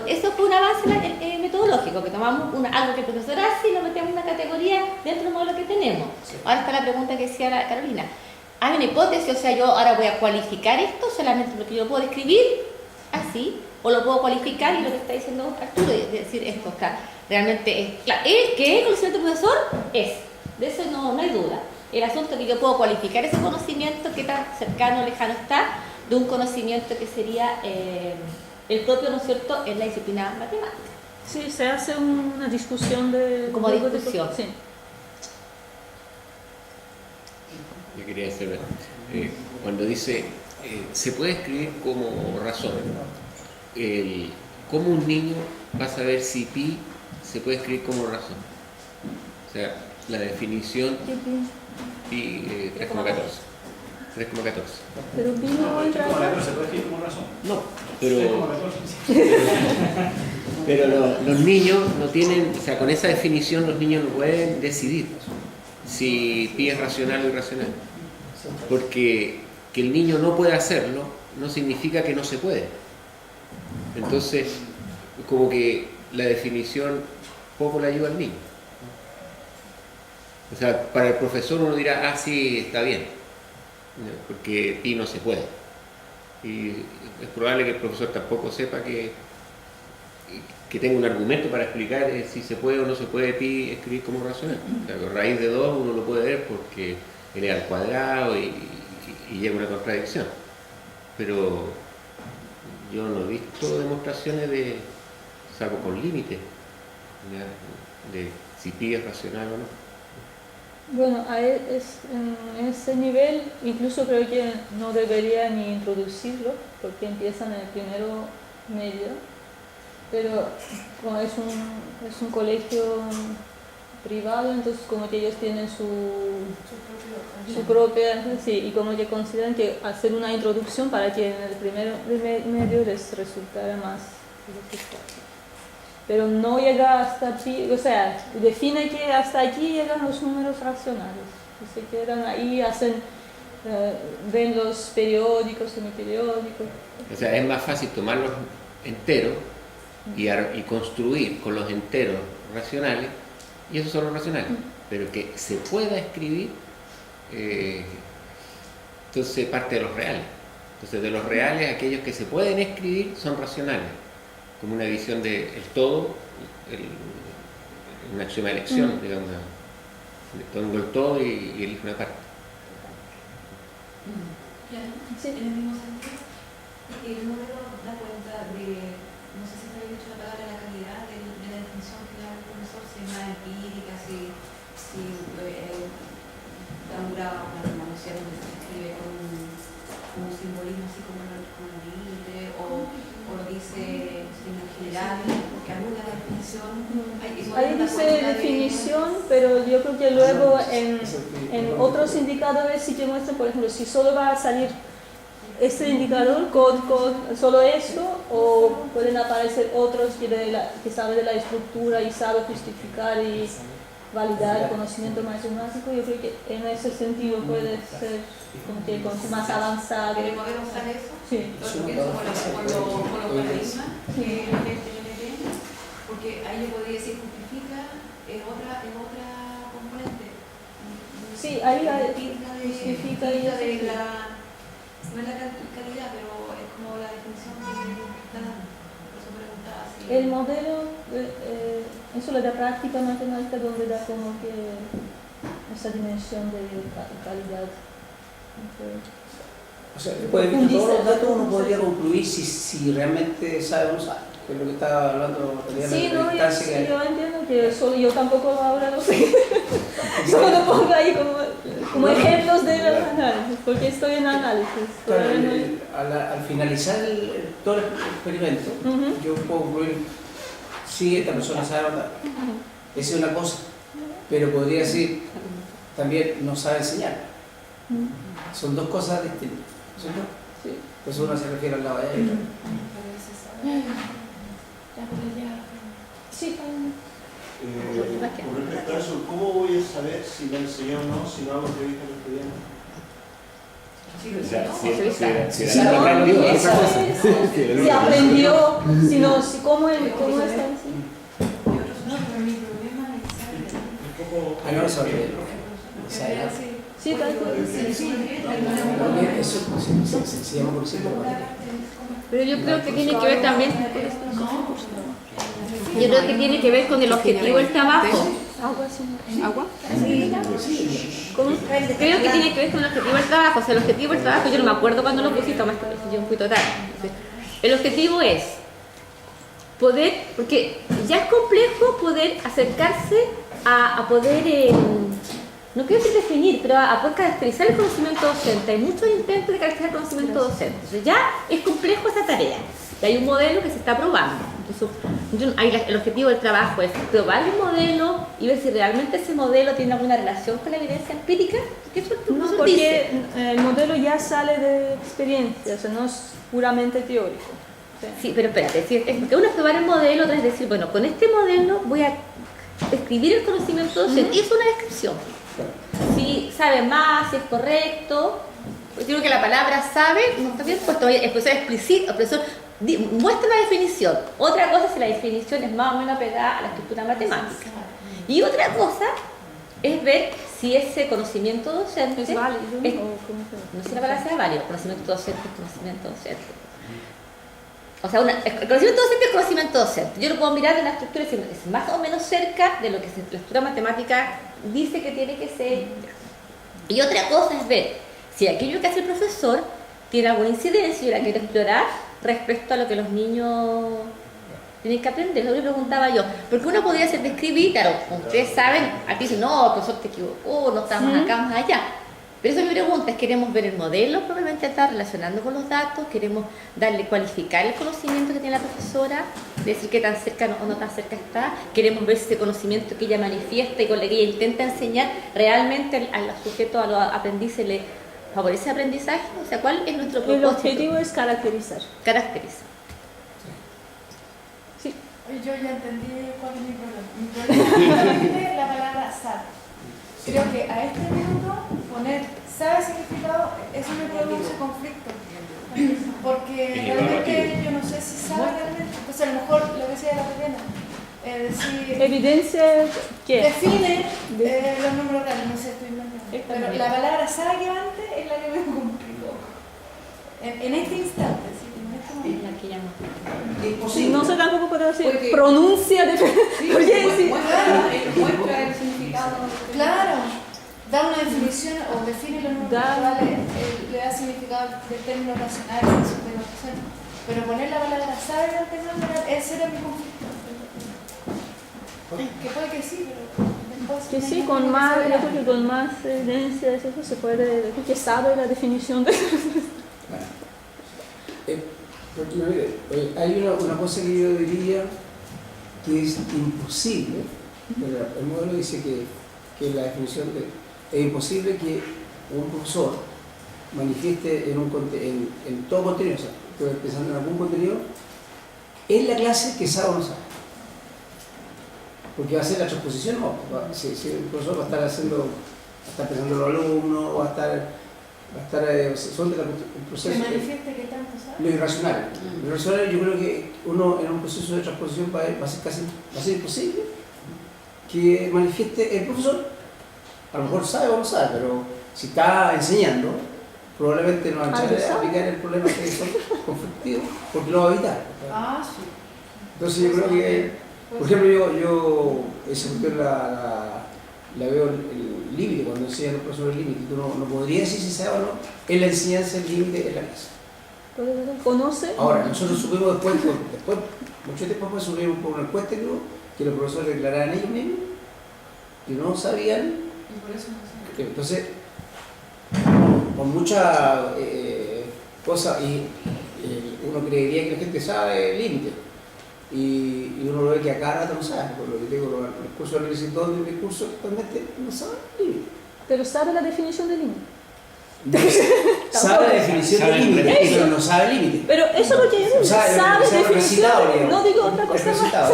Eso fue un avance metodológico, que tomamos algo que el profesor hace y lo metemos en una categoría dentro del modelo que tenemos. Sí. Ahora está la pregunta que decía la Carolina. Hay una hipótesis, o sea, yo ahora voy a cualificar esto solamente porque yo puedo describir así, o lo puedo cualificar y lo que está diciendo Arturo, es decir, esto está realmente es claro. El que es el conocimiento del profesor es, de eso no hay duda. El asunto es que yo puedo cualificar ese conocimiento, qué tan cercano o lejano está, de un conocimiento que sería el propio, ¿no es cierto?, en la disciplina matemática. Sí, se hace una discusión de... Como discusión. Sí. Yo quería decir, cuando dice, se puede escribir como razón, ¿cómo un niño va a saber si pi se puede escribir como razón? O sea, la definición... pi 3,14. 3,14. Pero pi no entra... 3,14 se puede escribir como razón. No, pero los niños no tienen, o sea, con esa definición los niños no pueden decidir si pi es racional o irracional. Porque que el niño no pueda hacerlo no significa que no se puede. Entonces, como que la definición poco le ayuda al niño. O sea, para el profesor uno dirá, sí, está bien, porque pi no se puede. Y es probable que el profesor tampoco sepa que tenga un argumento para explicar si se puede o no se puede pi escribir como racional. O sea, con raíz de 2 uno lo puede ver porque él es al cuadrado y llega una contradicción. Pero yo no he visto demostraciones salvo con límites, de si pi es racional o no. Bueno, en ese nivel incluso creo que no debería ni introducirlo porque empiezan en el primero medio, pero como es un colegio privado, entonces como que ellos tienen su propia, sí, y como que consideran que hacer una introducción para que en el primero medio les resultara más eficaz. Pero no llega hasta aquí, o sea, define que hasta aquí llegan los números racionales. Y se quedan ahí, ven los periódicos, semiperiódicos. O sea, es más fácil tomarlos enteros y construir con los enteros racionales, y esos son los racionales. Pero que se pueda escribir, entonces parte de los reales. Entonces, de los reales, aquellos que se pueden escribir son racionales. Como una visión del todo, una axioma de elección, digamos, pongo el todo y elijo una parte. Sí. En el mismo sentido, el modelo da cuenta de, no sé si me había dicho la palabra, la calidad de la definición que da el profesor, si es más empírica, si da una noción donde se escribe con un simbolismo así como libre, o lo dice en general, porque alguna definición... Ahí dice definición, pero yo creo que luego en otros indicadores sí que muestran, por ejemplo, si solo va a salir este indicador, solo esto, o pueden aparecer otros que saben de la estructura y saben justificar y validar el conocimiento matemático. Yo creo que en ese sentido puede ser como que más avanzado. ¿El modelo sale eso? Sí. Lo que con los paradigmas que el TNT, porque ahí yo podría decir justifica en otra componente. Sí, ahí justifica y no es la calidad, pero es como la definición que está dando. Por eso preguntaba si... El modelo, eso le da práctica matemática donde da como que esa dimensión de calidad. O sea, después de todos los datos uno podría concluir si realmente sabe o no sabe, que es lo que estaba hablando sí, no, yo entiendo que yo tampoco ahora lo sé. Solo lo pongo ahí como ejemplos de análisis, porque estoy en análisis. Claro, al finalizar todo el experimento, yo puedo concluir si esta persona sabe o no. Esa es una cosa, pero podría decir también no sabe enseñar. Son dos cosas distintas, ¿cierto? Sí. Pues una se refiere al lado de ella. Sí, con respecto a eso, ¿cómo voy a saber si lo enseñé o no si no hago entrevistas al estudiante? O sea, si Si no, aprendió, eso esa cosa. es, si aprendió, si no, si cómo está así. No, pero mi problema es Ah, no lo sabía. Sí, tal cual. Porque eso se llama conocimiento de la materia. Pero yo creo que tiene que ver también, yo creo que tiene que ver con el objetivo del trabajo. ¿Agua? ¿Cómo? Creo que tiene que ver con el objetivo del trabajo. O sea, el objetivo del trabajo, yo no me acuerdo cuando lo pusiste, más yo fui total. El objetivo es poder, porque ya es complejo poder acercarse a poder, no quiero decir definir, pero a poder caracterizar el conocimiento docente. Hay muchos intentos de caracterizar el conocimiento docente. Entonces ya es complejo esa tarea. Y hay un modelo que se está probando. Entonces, el objetivo del trabajo es probar el modelo y ver si realmente ese modelo tiene alguna relación con la evidencia empírica. ¿Qué es lo que No, dice? porque el modelo ya sale de experiencia, o sea, no es puramente teórico. Sí, pero espérate, es porque uno es probar el modelo, otro es decir, bueno, con este modelo voy a describir el conocimiento docente. Y es una descripción. Si sabe más, si es correcto. Yo creo que la palabra sabe no está bien puesto. El profesor explícito, el profesor muestra la definición. Otra cosa es si la definición es más o menos pegada a la estructura matemática. Y otra cosa es ver si ese conocimiento docente ¿Es válido? no sé si la palabra sea válido. Conocimiento docente es conocimiento docente. O sea, el conocimiento docente es conocimiento docente. Yo lo puedo mirar en la estructura y decir, es más o menos cerca de lo que la estructura matemática dice que tiene que ser. Y otra cosa es ver si aquello que hace el profesor tiene alguna incidencia y la quiero explorar respecto a lo que los niños tienen que aprender. Lo que preguntaba yo, porque uno podría hacer describir, claro, ustedes saben, aquí dicen, no, el profesor te equivocó, no estamos acá, más allá. Pero eso mi pregunta es, queremos ver el modelo, probablemente está relacionando con los datos, queremos cualificar el conocimiento que tiene la profesora, decir qué tan cerca o no tan cerca está, queremos ver si ese conocimiento que ella manifiesta y con la que ella intenta enseñar realmente al sujeto, a los aprendices, le favorece el aprendizaje. O sea, ¿cuál es nuestro propósito? El objetivo es caracterizar. Caracterizar. Sí. Yo ya entendí cuál es mi problema. Mi problema es justamente la palabra sabe. Creo que a este minuto poner sabe significado, eso me produce conflicto. Porque realmente yo no sé si sabe realmente. Entonces a lo mejor lo que decía la Elena, decir, Evidencia que define los números reales, no sé, estoy inventando. Pero la palabra sabe que antes es la que me complicó. En este instante, sí, en este momento. La que llama. no sé tampoco puedo decir pronuncia de muestra el significado. Claro, da una definición o define los números reales, le da significado del término racional, pero poner la palabra sabe en el término real, ese era mi conflicto. Que puede que sí, pero después que sí, con más, yo creo que con más evidencias eso se puede decir que sabe la definición de hay una cosa que yo diría que es imposible. El modelo dice que la definición es imposible que un profesor manifieste en todo contenido, o sea, estoy pensando en algún contenido, en la clase que sabe o no sabe. Porque va a ser la transposición, no. Si el profesor va a estar pensando en los alumnos, va a estar son de el proceso. que manifieste que tanto sabe. Lo irracional. Lo irracional, yo creo que uno en un proceso de transposición va a ser imposible que manifieste el profesor. A lo mejor sabe o no sabe, pero si está enseñando, probablemente no va a aplicar el problema que son conflictivos, porque lo va a evitar. Sí. Entonces yo creo que, por ejemplo, yo esa cuestión la veo el límite, cuando enseñan los profesores el límite, tú no podrías decir si sabe o no, en la enseñanza el límite en la clase. ¿Conoce? Ahora, nosotros supimos después mucho tiempo después subimos por una encuesta que los profesores declararan ellos mismos que no sabían. Y por eso no sé. Entonces, con muchas cosas, y uno creería que la gente sabe el límite. Y uno lo ve que a cada rato no sabe, por lo que digo, los cursos de la universidad, todo el discurso actualmente no sabe el límite. Pero sabe la definición del límite. No sé. sabe la definición del límite, pero no sabe el límite. Pero eso es lo que yo digo, O sea, sabe es un definición, recitado, no digo otra cosa más.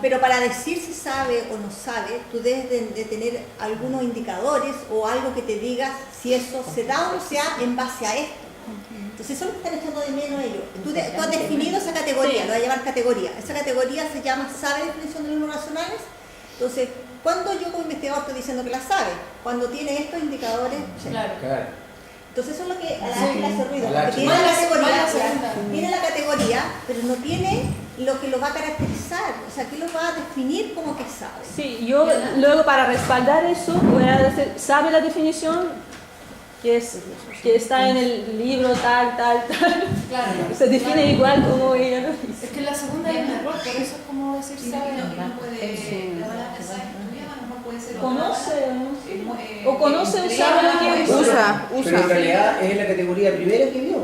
Pero para decir si sabe o no sabe, tú debes de tener algunos indicadores o algo que te diga si eso se da o no se da en base a esto. Entonces eso lo están echando de menos ellos. Tú has definido esa categoría, lo vas a llamar categoría. Esa categoría se llama sabe definición de números racionales. Entonces, cuando yo como investigador estoy diciendo que la sabe, cuando tiene estos indicadores, Claro. entonces eso es lo que a la gente le hace ruido, A la porque tiene la categoría, pero no tiene lo que lo va a caracterizar, o sea, que lo va a definir como que sabe. Sí, yo luego para respaldar eso voy a decir, sabe la definición que está en el libro tal. Claro. Se define igual como ella lo dice. Es que la segunda hay un error, por eso es como decir sabe. Conoce o conoce o sabe lo que Usa. Pero en realidad es la categoría primera que dio.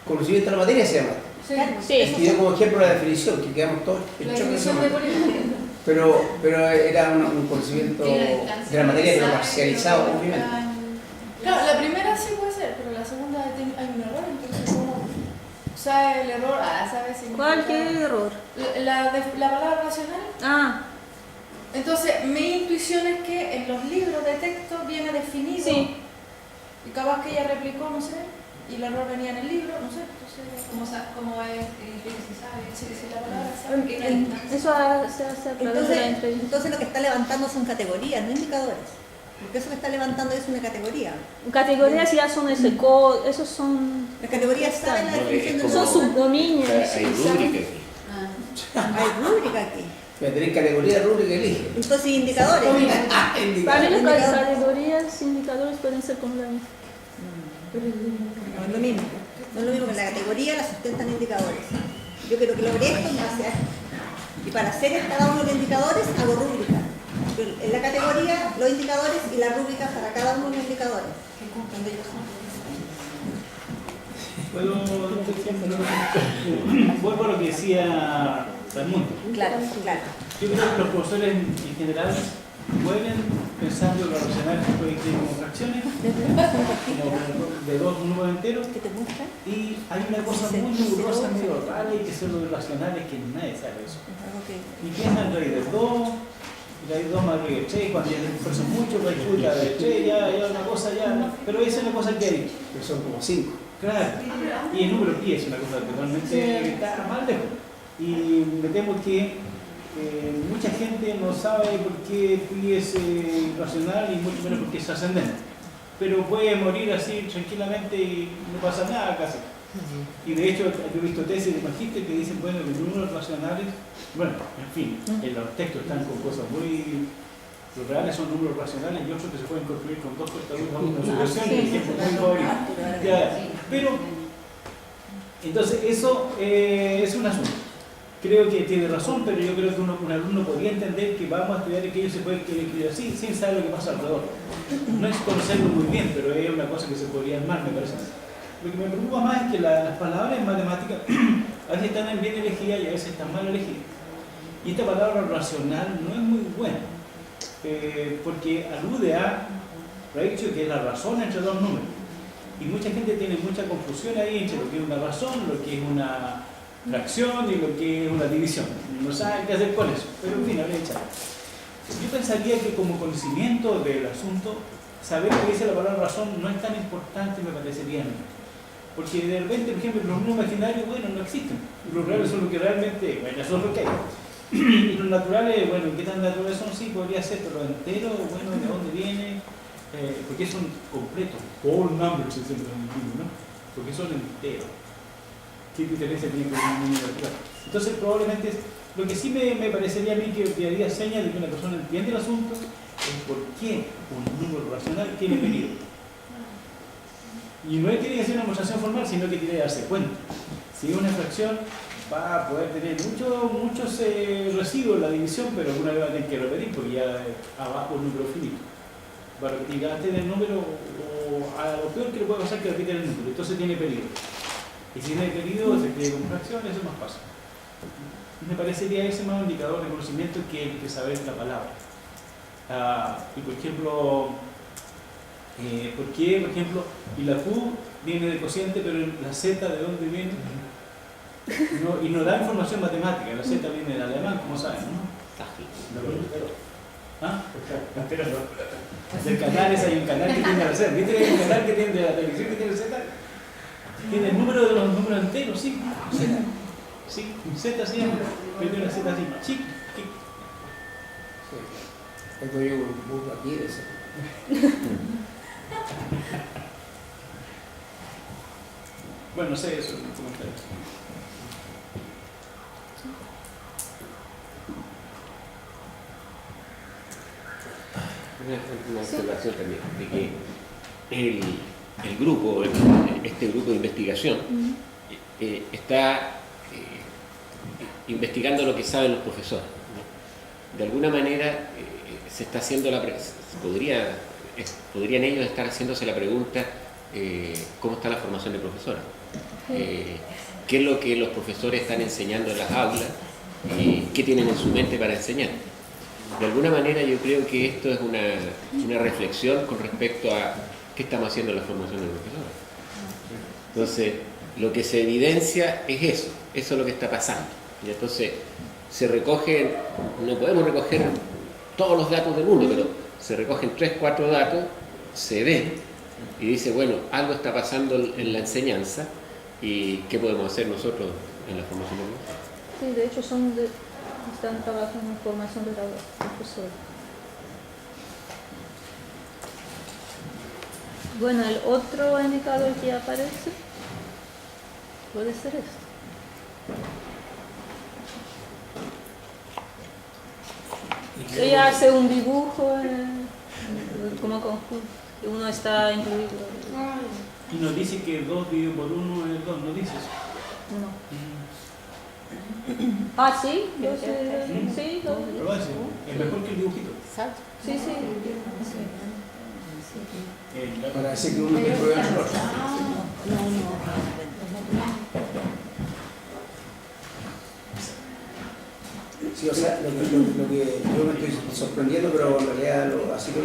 Conocimiento de la materia se llama. Sí. Y dio como ejemplo la definición, que quedamos todos en shock de esa manera. Pero era un conocimiento de la materia, pero parcializado, obviamente. Claro, la primera sí puede ser, pero la segunda hay un error, entonces uno sabe el error, sabe si... ¿Cuál qué error? La palabra racional. Ah, Entonces, mi intuición es que en los libros de texto viene definido. sí. Y capaz que ella replicó, no sé, y el error venía en el libro, no sé. Entonces, ¿Cómo es? Si sabe. si la palabra sabe. Eso se hace a través de la entrevista. Entonces lo que está levantando son categorías, no indicadores. Porque eso que está levantando es una categoría. Categorías ya son esos son... Las categorías saben la definición de Son subdominios. Hay rúbrica aquí. Hay rúbrica aquí. Voy a tener categoría, rúbrica, elige. Entonces indicadores. Para mí las categorías, indicadores pueden ser como la misma. No es lo mismo. No es lo mismo que la categoría la sustentan indicadores. Yo quiero que logre esto en base a esto. Y para hacer cada uno de los indicadores hago rúbrica. En la categoría, los indicadores y la rúbrica para cada uno de los indicadores. Vuelvo a lo que decía Raimundo. Claro. Yo creo que los profesores en general pueden pensando en lo racional que puede escribir como fracciones, como de dos números enteros, y hay una cosa muy nebulosa, medio rara, y que son los racionales que nadie sabe eso. Y piensan raíz de 2, y raíz de 2 más raíz de 3, cuando ya les esfuerzan mucho, raíz cubica de 3, ya una cosa ya, pero esa es una cosa que hay. Que son como 5. Claro, y el número pi es una cosa totalmente está mal lejos. Y me temo que mucha gente no sabe por qué pi es racional y mucho menos por qué es ascendente. Pero puede morir así tranquilamente y no pasa nada casi. Y de hecho, yo he visto tesis de magíster que dicen, bueno, los números racionales, bueno, en fin, en los textos están con cosas muy... Los reales son números racionales y otros que se pueden construir con dos cortaduras a una supresión, por ejemplo, muy favorito. Pero, entonces, eso es un asunto. Creo que tiene razón, pero yo creo que un alumno podría entender que vamos a estudiar aquello se puede escribir así, sin saber lo que pasa alrededor. No es conocerlo muy bien, pero es una cosa que se podría armar, me parece. Lo que me preocupa más es que las palabras en matemáticas a veces están bien elegidas y a veces están mal elegidas. Y esta palabra racional no es muy buena, porque alude a ratio, que es la razón entre dos números. Y mucha gente tiene mucha confusión ahí entre lo que es una razón, lo que es una fracción y lo que es una división. No saben qué hacer con eso, pero en fin, habría echado. Yo pensaría que como conocimiento del asunto, saber lo que dice la palabra razón no es tan importante, me parecería a mí. Porque de repente, por ejemplo, los números imaginarios, bueno, no existen. Los reales son lo que realmente, bueno, son lo que hay. Y los naturales, bueno, ¿qué tan naturales son? Sí, podría ser, pero los enteros, bueno, ¿de dónde viene? Porque son completos. Whole numbers, ¿no? Porque son enteros. ¿Qué diferencia tiene con un número natural? Entonces, probablemente, lo que sí me parecería a mí que daría señas de que una persona entiende el asunto es por qué un número racional tiene peligro. Y no tiene que ser una demostración formal, sino que tiene que darse cuenta. Si es una fracción, va a poder tener muchos residuos en la división, pero alguna vez va a tener que repetir porque ya abajo un número finito. Va a repetir antes del número, o a lo peor que le puede pasar que repite el número, entonces tiene peligro. Y si tiene peligro, se escribe con fracciones, eso es más fácil. Me parecería ese más un indicador de conocimiento que el que saber la palabra. Y por ejemplo, ¿Por qué, por ejemplo, y la Q viene de cociente, pero la Z de dónde viene? No, y no da información matemática, la Z viene del alemán, como saben, ¿no? ¿Ah? Del canales hay un canal que tiene la Z. ¿Viste que hay un canal que tiene de la televisión que tiene Z? Tiene el número de los números enteros, sí. Z. Sí, Z se llama. Pero tiene una Z así, chic. Tengo yo un buco aquí de eso. Bueno, no sé eso, un comentario. Una observación también, de que el grupo, este grupo de investigación, está investigando lo que saben los profesores, ¿no? De alguna manera se está haciendo podrían ellos estar haciéndose la pregunta ¿cómo está la formación de profesores? ¿Qué es lo que los profesores están enseñando en las aulas? ¿Qué tienen en su mente para enseñar? De alguna manera yo creo que esto es una reflexión con respecto a qué estamos haciendo en la formación de profesores. Entonces, lo que se evidencia es eso es lo que está pasando. Y entonces, se recogen, no podemos recoger todos los datos del mundo, pero se recogen 3, 4 datos, se ven y dice, bueno, algo está pasando en la enseñanza y qué podemos hacer nosotros en la formación de profesores. Sí, de hecho están trabajando en formación de profesores. Bueno, el otro indicador que aparece puede ser esto. Ella hace un dibujo como conjunto, y uno está incluido. Y nos dice que 2 dividido por 1 es 2, ¿no dices? No. Ah, sí, yo sé, sí, Pero es mejor que el dibujito. Sí, sí. Para decir que uno que prueba el otro. Sí, o sea, lo que yo me estoy sorprendiendo, pero en realidad así que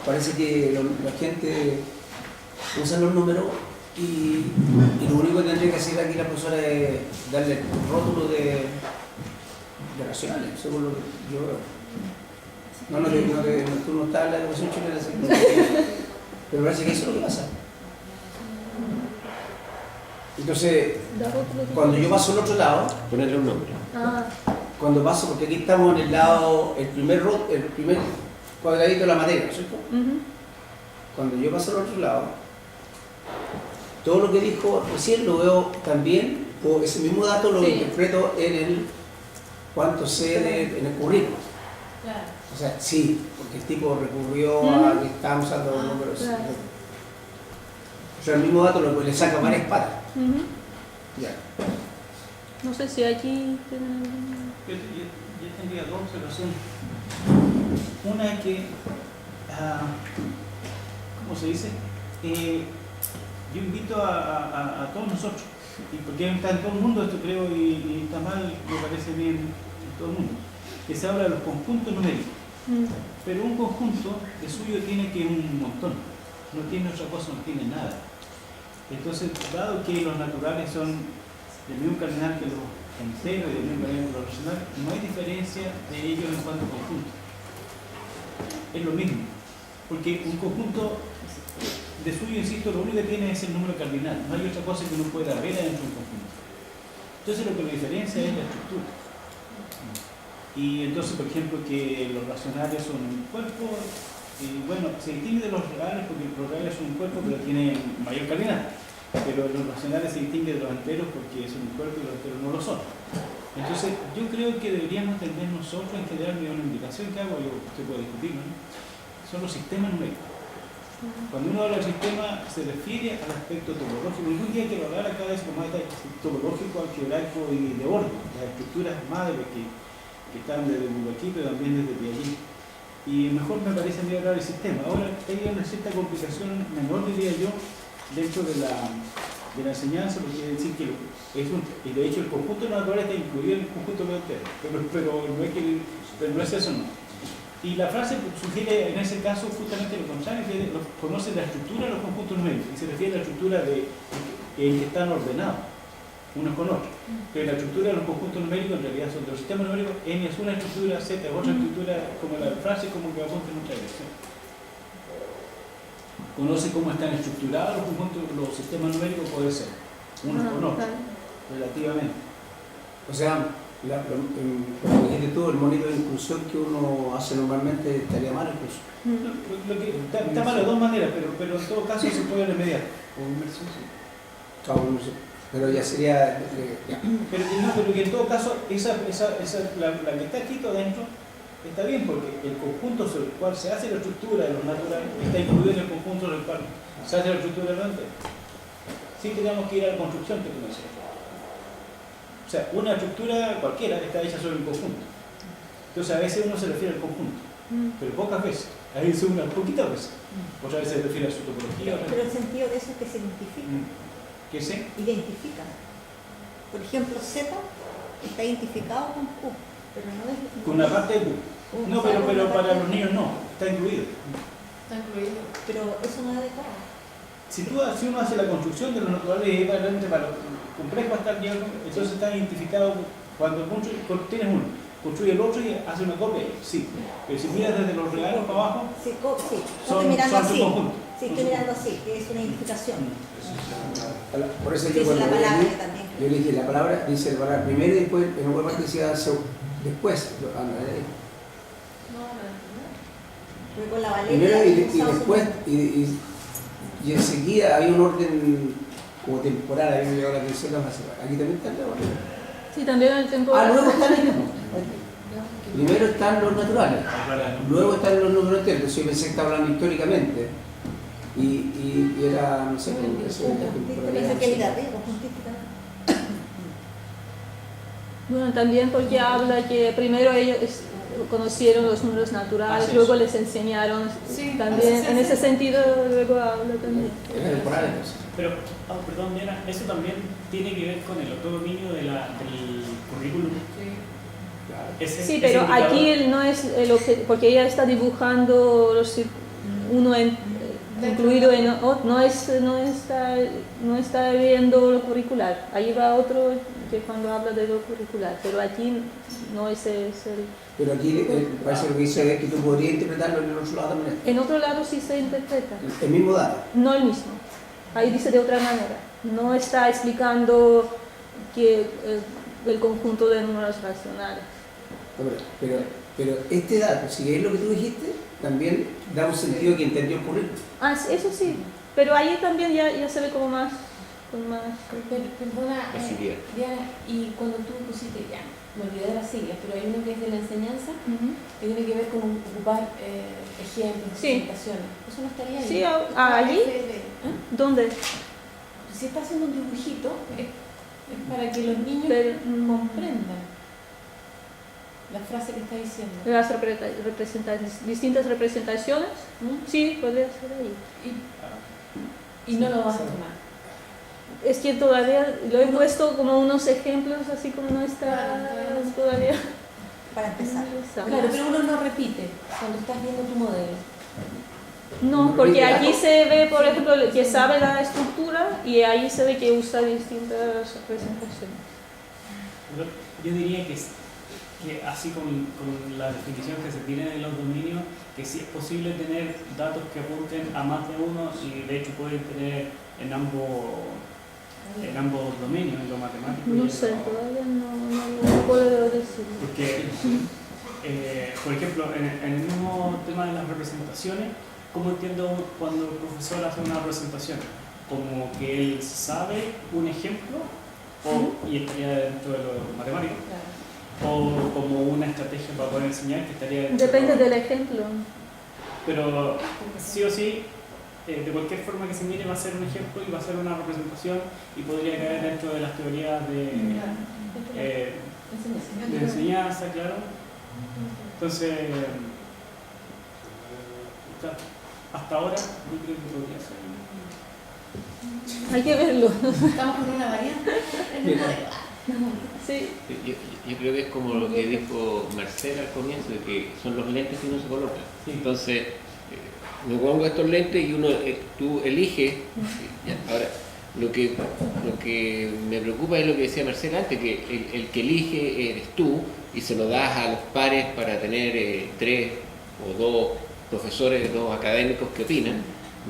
parece que la gente usa los números y lo único que tendría que hacer aquí la profesora es darle rótulo de racionales, según lo que yo veo. Tú no estás en la educación chilena, pero parece que eso es lo que pasa. Entonces, cuando yo paso al otro lado, ponerle un nombre. Cuando paso, porque aquí estamos en el lado, el primer cuadradito de la materia, ¿no es cierto? Cuando yo paso al otro lado, todo lo que dijo recién lo veo también, o ese mismo dato lo interpreto en el cuánto sé en el currículo. Claro. O sea, sí, porque el tipo recurrió a que estábamos usando los números. Claro. O sea, el mismo dato le saca varias patas. Ya. No sé si aquí tienen... Yo tendría 2 observaciones. Una es que, ¿cómo se dice? Yo invito a todos nosotros, y porque está en todo el mundo esto creo, y está mal, me parece bien en todo el mundo, que se habla de los conjuntos numéricos. Pero un conjunto de suyo tiene que un montón, no tiene otra cosa, no tiene nada. Entonces, dado que los naturales son del mismo cardinal que los enteros y del mismo cardinal que los racionales, no hay diferencia de ellos en cuanto a conjunto. Es lo mismo, porque un conjunto de suyo, insisto, lo único que tiene es el número cardinal, no hay otra cosa que uno pueda ver dentro de un conjunto. Entonces lo que lo diferencia es la estructura. Y entonces, por ejemplo, que los racionales son un cuerpo, y bueno, se distingue de los reales porque los reales son un cuerpo pero tienen mayor cardinal, pero los racionales se distinguen de los enteros porque son un cuerpo y los enteros no lo son. Entonces, yo creo que deberíamos entender nosotros en general, una indicación que hago, usted puede discutirlo, ¿no? Son los sistemas numéricos. Cuando uno habla del sistema, se refiere al aspecto topológico. Ningún día quiero hablar acá de eso como topológico, algebraico y de orden, las estructuras madres que están desde Bourbaki, pero también desde Piaget. Y mejor me parece a mí hablar del sistema. Ahora hay una cierta complicación menor, diría yo, dentro de la enseñanza, porque quiere decir que y de hecho el conjunto natural está incluido en el conjunto de pero no es eso, no. Y la frase sugiere en ese caso justamente lo contrario, que conoce la estructura de los conjuntos numéricos, y se refiere a la estructura en que están ordenados unos con otros. Pero la estructura de los conjuntos numéricos en realidad son de los sistemas numéricos, n es una estructura, z es otra estructura, como la frase como que apunta en otra dirección. Conoce cómo están estructurados los conjuntos, los sistemas numéricos, puede ser unos con otros, relativamente. O sea, como dijiste tú, el monito de inclusión que uno hace normalmente estaría mal incluso. Está mal de dos maneras, pero en todo caso se puede remediar. O inversión, sí. Pero ya sería... Pero que en todo caso, la que está escrito adentro está bien, porque el conjunto sobre el cual se hace la estructura de los naturales está incluido en el conjunto sobre el cual se hace la estructura de los naturales. Sí tenemos que ir a la construcción que tú mencionas. O sea, una estructura cualquiera está hecha sobre un conjunto. Entonces a veces uno se refiere al conjunto, pero pocas veces. A veces unas poquitas veces. Otras veces se refiere a su topología. Pero el sentido de eso es que se identifica. ¿Qué se? Identifica. Por ejemplo, Z está identificado con Q, pero no es... Con una parte de Q. No, pero para los niños no, está incluido. Está incluido. Pero eso no es adecuado. Si uno hace la construcción de los naturales y realmente para lo complejo va a estar lleno, entonces está identificado cuando tienes uno, construye el otro y hace una copia, sí. Pero si miras desde los reales para abajo, sí, son así. conjuntos. Sí, estoy mirando así, que es una identificación. Por eso yo cuando yo le dije la palabra, dice la palabra primero y después, en una parte decía después. Con la primero y después, y enseguida había un orden como temporal, a mí me llegó la atención, aquí también está la Valera. Sí, también el temporal. Luego están ellos. Primero están los naturales, luego están los números enteros. Entonces yo pensé que estaba hablando históricamente y era, no sé, cómo que se bueno, también porque habla que primero ellos conocieron los números naturales, luego les enseñaron, también en ese sentido luego habla también. Pero, perdón, Diana, eso también tiene que ver con el autodominio del currículum. Sí, pero aquí no es el objetivo, porque ella está dibujando uno incluido en otro, no está viendo lo curricular. Ahí va otro que cuando habla de lo curricular, pero aquí no es el... Pero aquí parece lo que dice es que tú podrías interpretarlo en el otro lado también. En otro lado sí se interpreta. ¿El mismo dato? No el mismo. Ahí dice de otra manera. No está explicando que el conjunto de números racionales. Pero este dato, si es lo que tú dijiste, también da un sentido que entendió el currículum. Ah, eso sí. Pero ahí también ya se ve como más... Perdona, Diana, y cuando tú pusiste, ya, me olvidé de las siglas, pero hay uno que es de la enseñanza, que tiene que ver con ocupar ejemplos, presentaciones. ¿Eso no estaría ahí? Sí, allí. ¿Dónde? Si está haciendo un dibujito, es para que los niños comprendan la frase que está diciendo. Las distintas representaciones, sí, podría ser ahí. Y no lo vas a tomar. Es que todavía lo he puesto como unos ejemplos, así como no está todavía. Para empezar. Claro, pero uno no repite cuando estás viendo tu modelo. No, porque aquí se ve, por ejemplo, que sabe la estructura y ahí se ve que usa distintas representaciones. Yo diría que así con la definición que se tiene de los dominios, que sí es posible tener datos que apunten a más de uno y de hecho pueden tener en ambos dominios, en lo matemático. No sé, todavía no puedo decir. Porque, por ejemplo, en el mismo tema de las representaciones, ¿cómo entiendo cuando el profesor hace una representación? Como que él sabe un ejemplo y estaría dentro de lo matemático. O como una estrategia para poder enseñar que estaría dentro depende del ejemplo. Pero sí o sí, de cualquier forma que se mire va a ser un ejemplo y va a ser una representación y podría caer dentro de las teorías de enseñanza, claro. Entonces, hasta ahora yo creo que podría ser. Hay que verlo. Estamos con una variante en el modelo. Sí. Yo creo que es como lo que dijo Marcela al comienzo, de que son los lentes que uno se coloca. Entonces, me pongo estos lentes y uno, tú eliges. Ahora, lo que me preocupa es lo que decía Marcela antes, que el que elige eres tú y se lo das a los pares para tener 3 o 2 profesores, 2 académicos que opinan,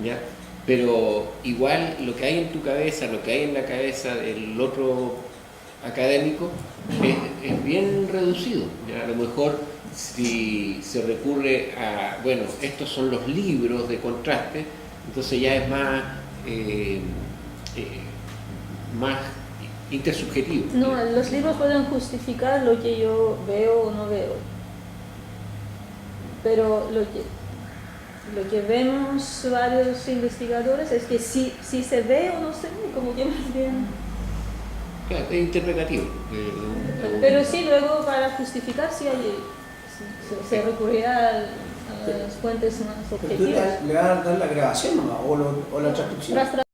¿ya? Pero igual lo que hay en tu cabeza, lo que hay en la cabeza del otro académico es bien reducido, ¿ya? A lo mejor si se recurre a, bueno, estos son los libros de contraste, entonces ya es más más intersubjetivo. No, los libros pueden justificar lo que yo veo o no veo, pero lo que vemos varios investigadores es que si se ve o no se ve, como que más bien... Claro, es interpretativo. Pero sí, luego para justificar sí se recurrirá a las fuentes más objetivas. Pero tú le vas a dar la grabación, ¿no? O la transcripción.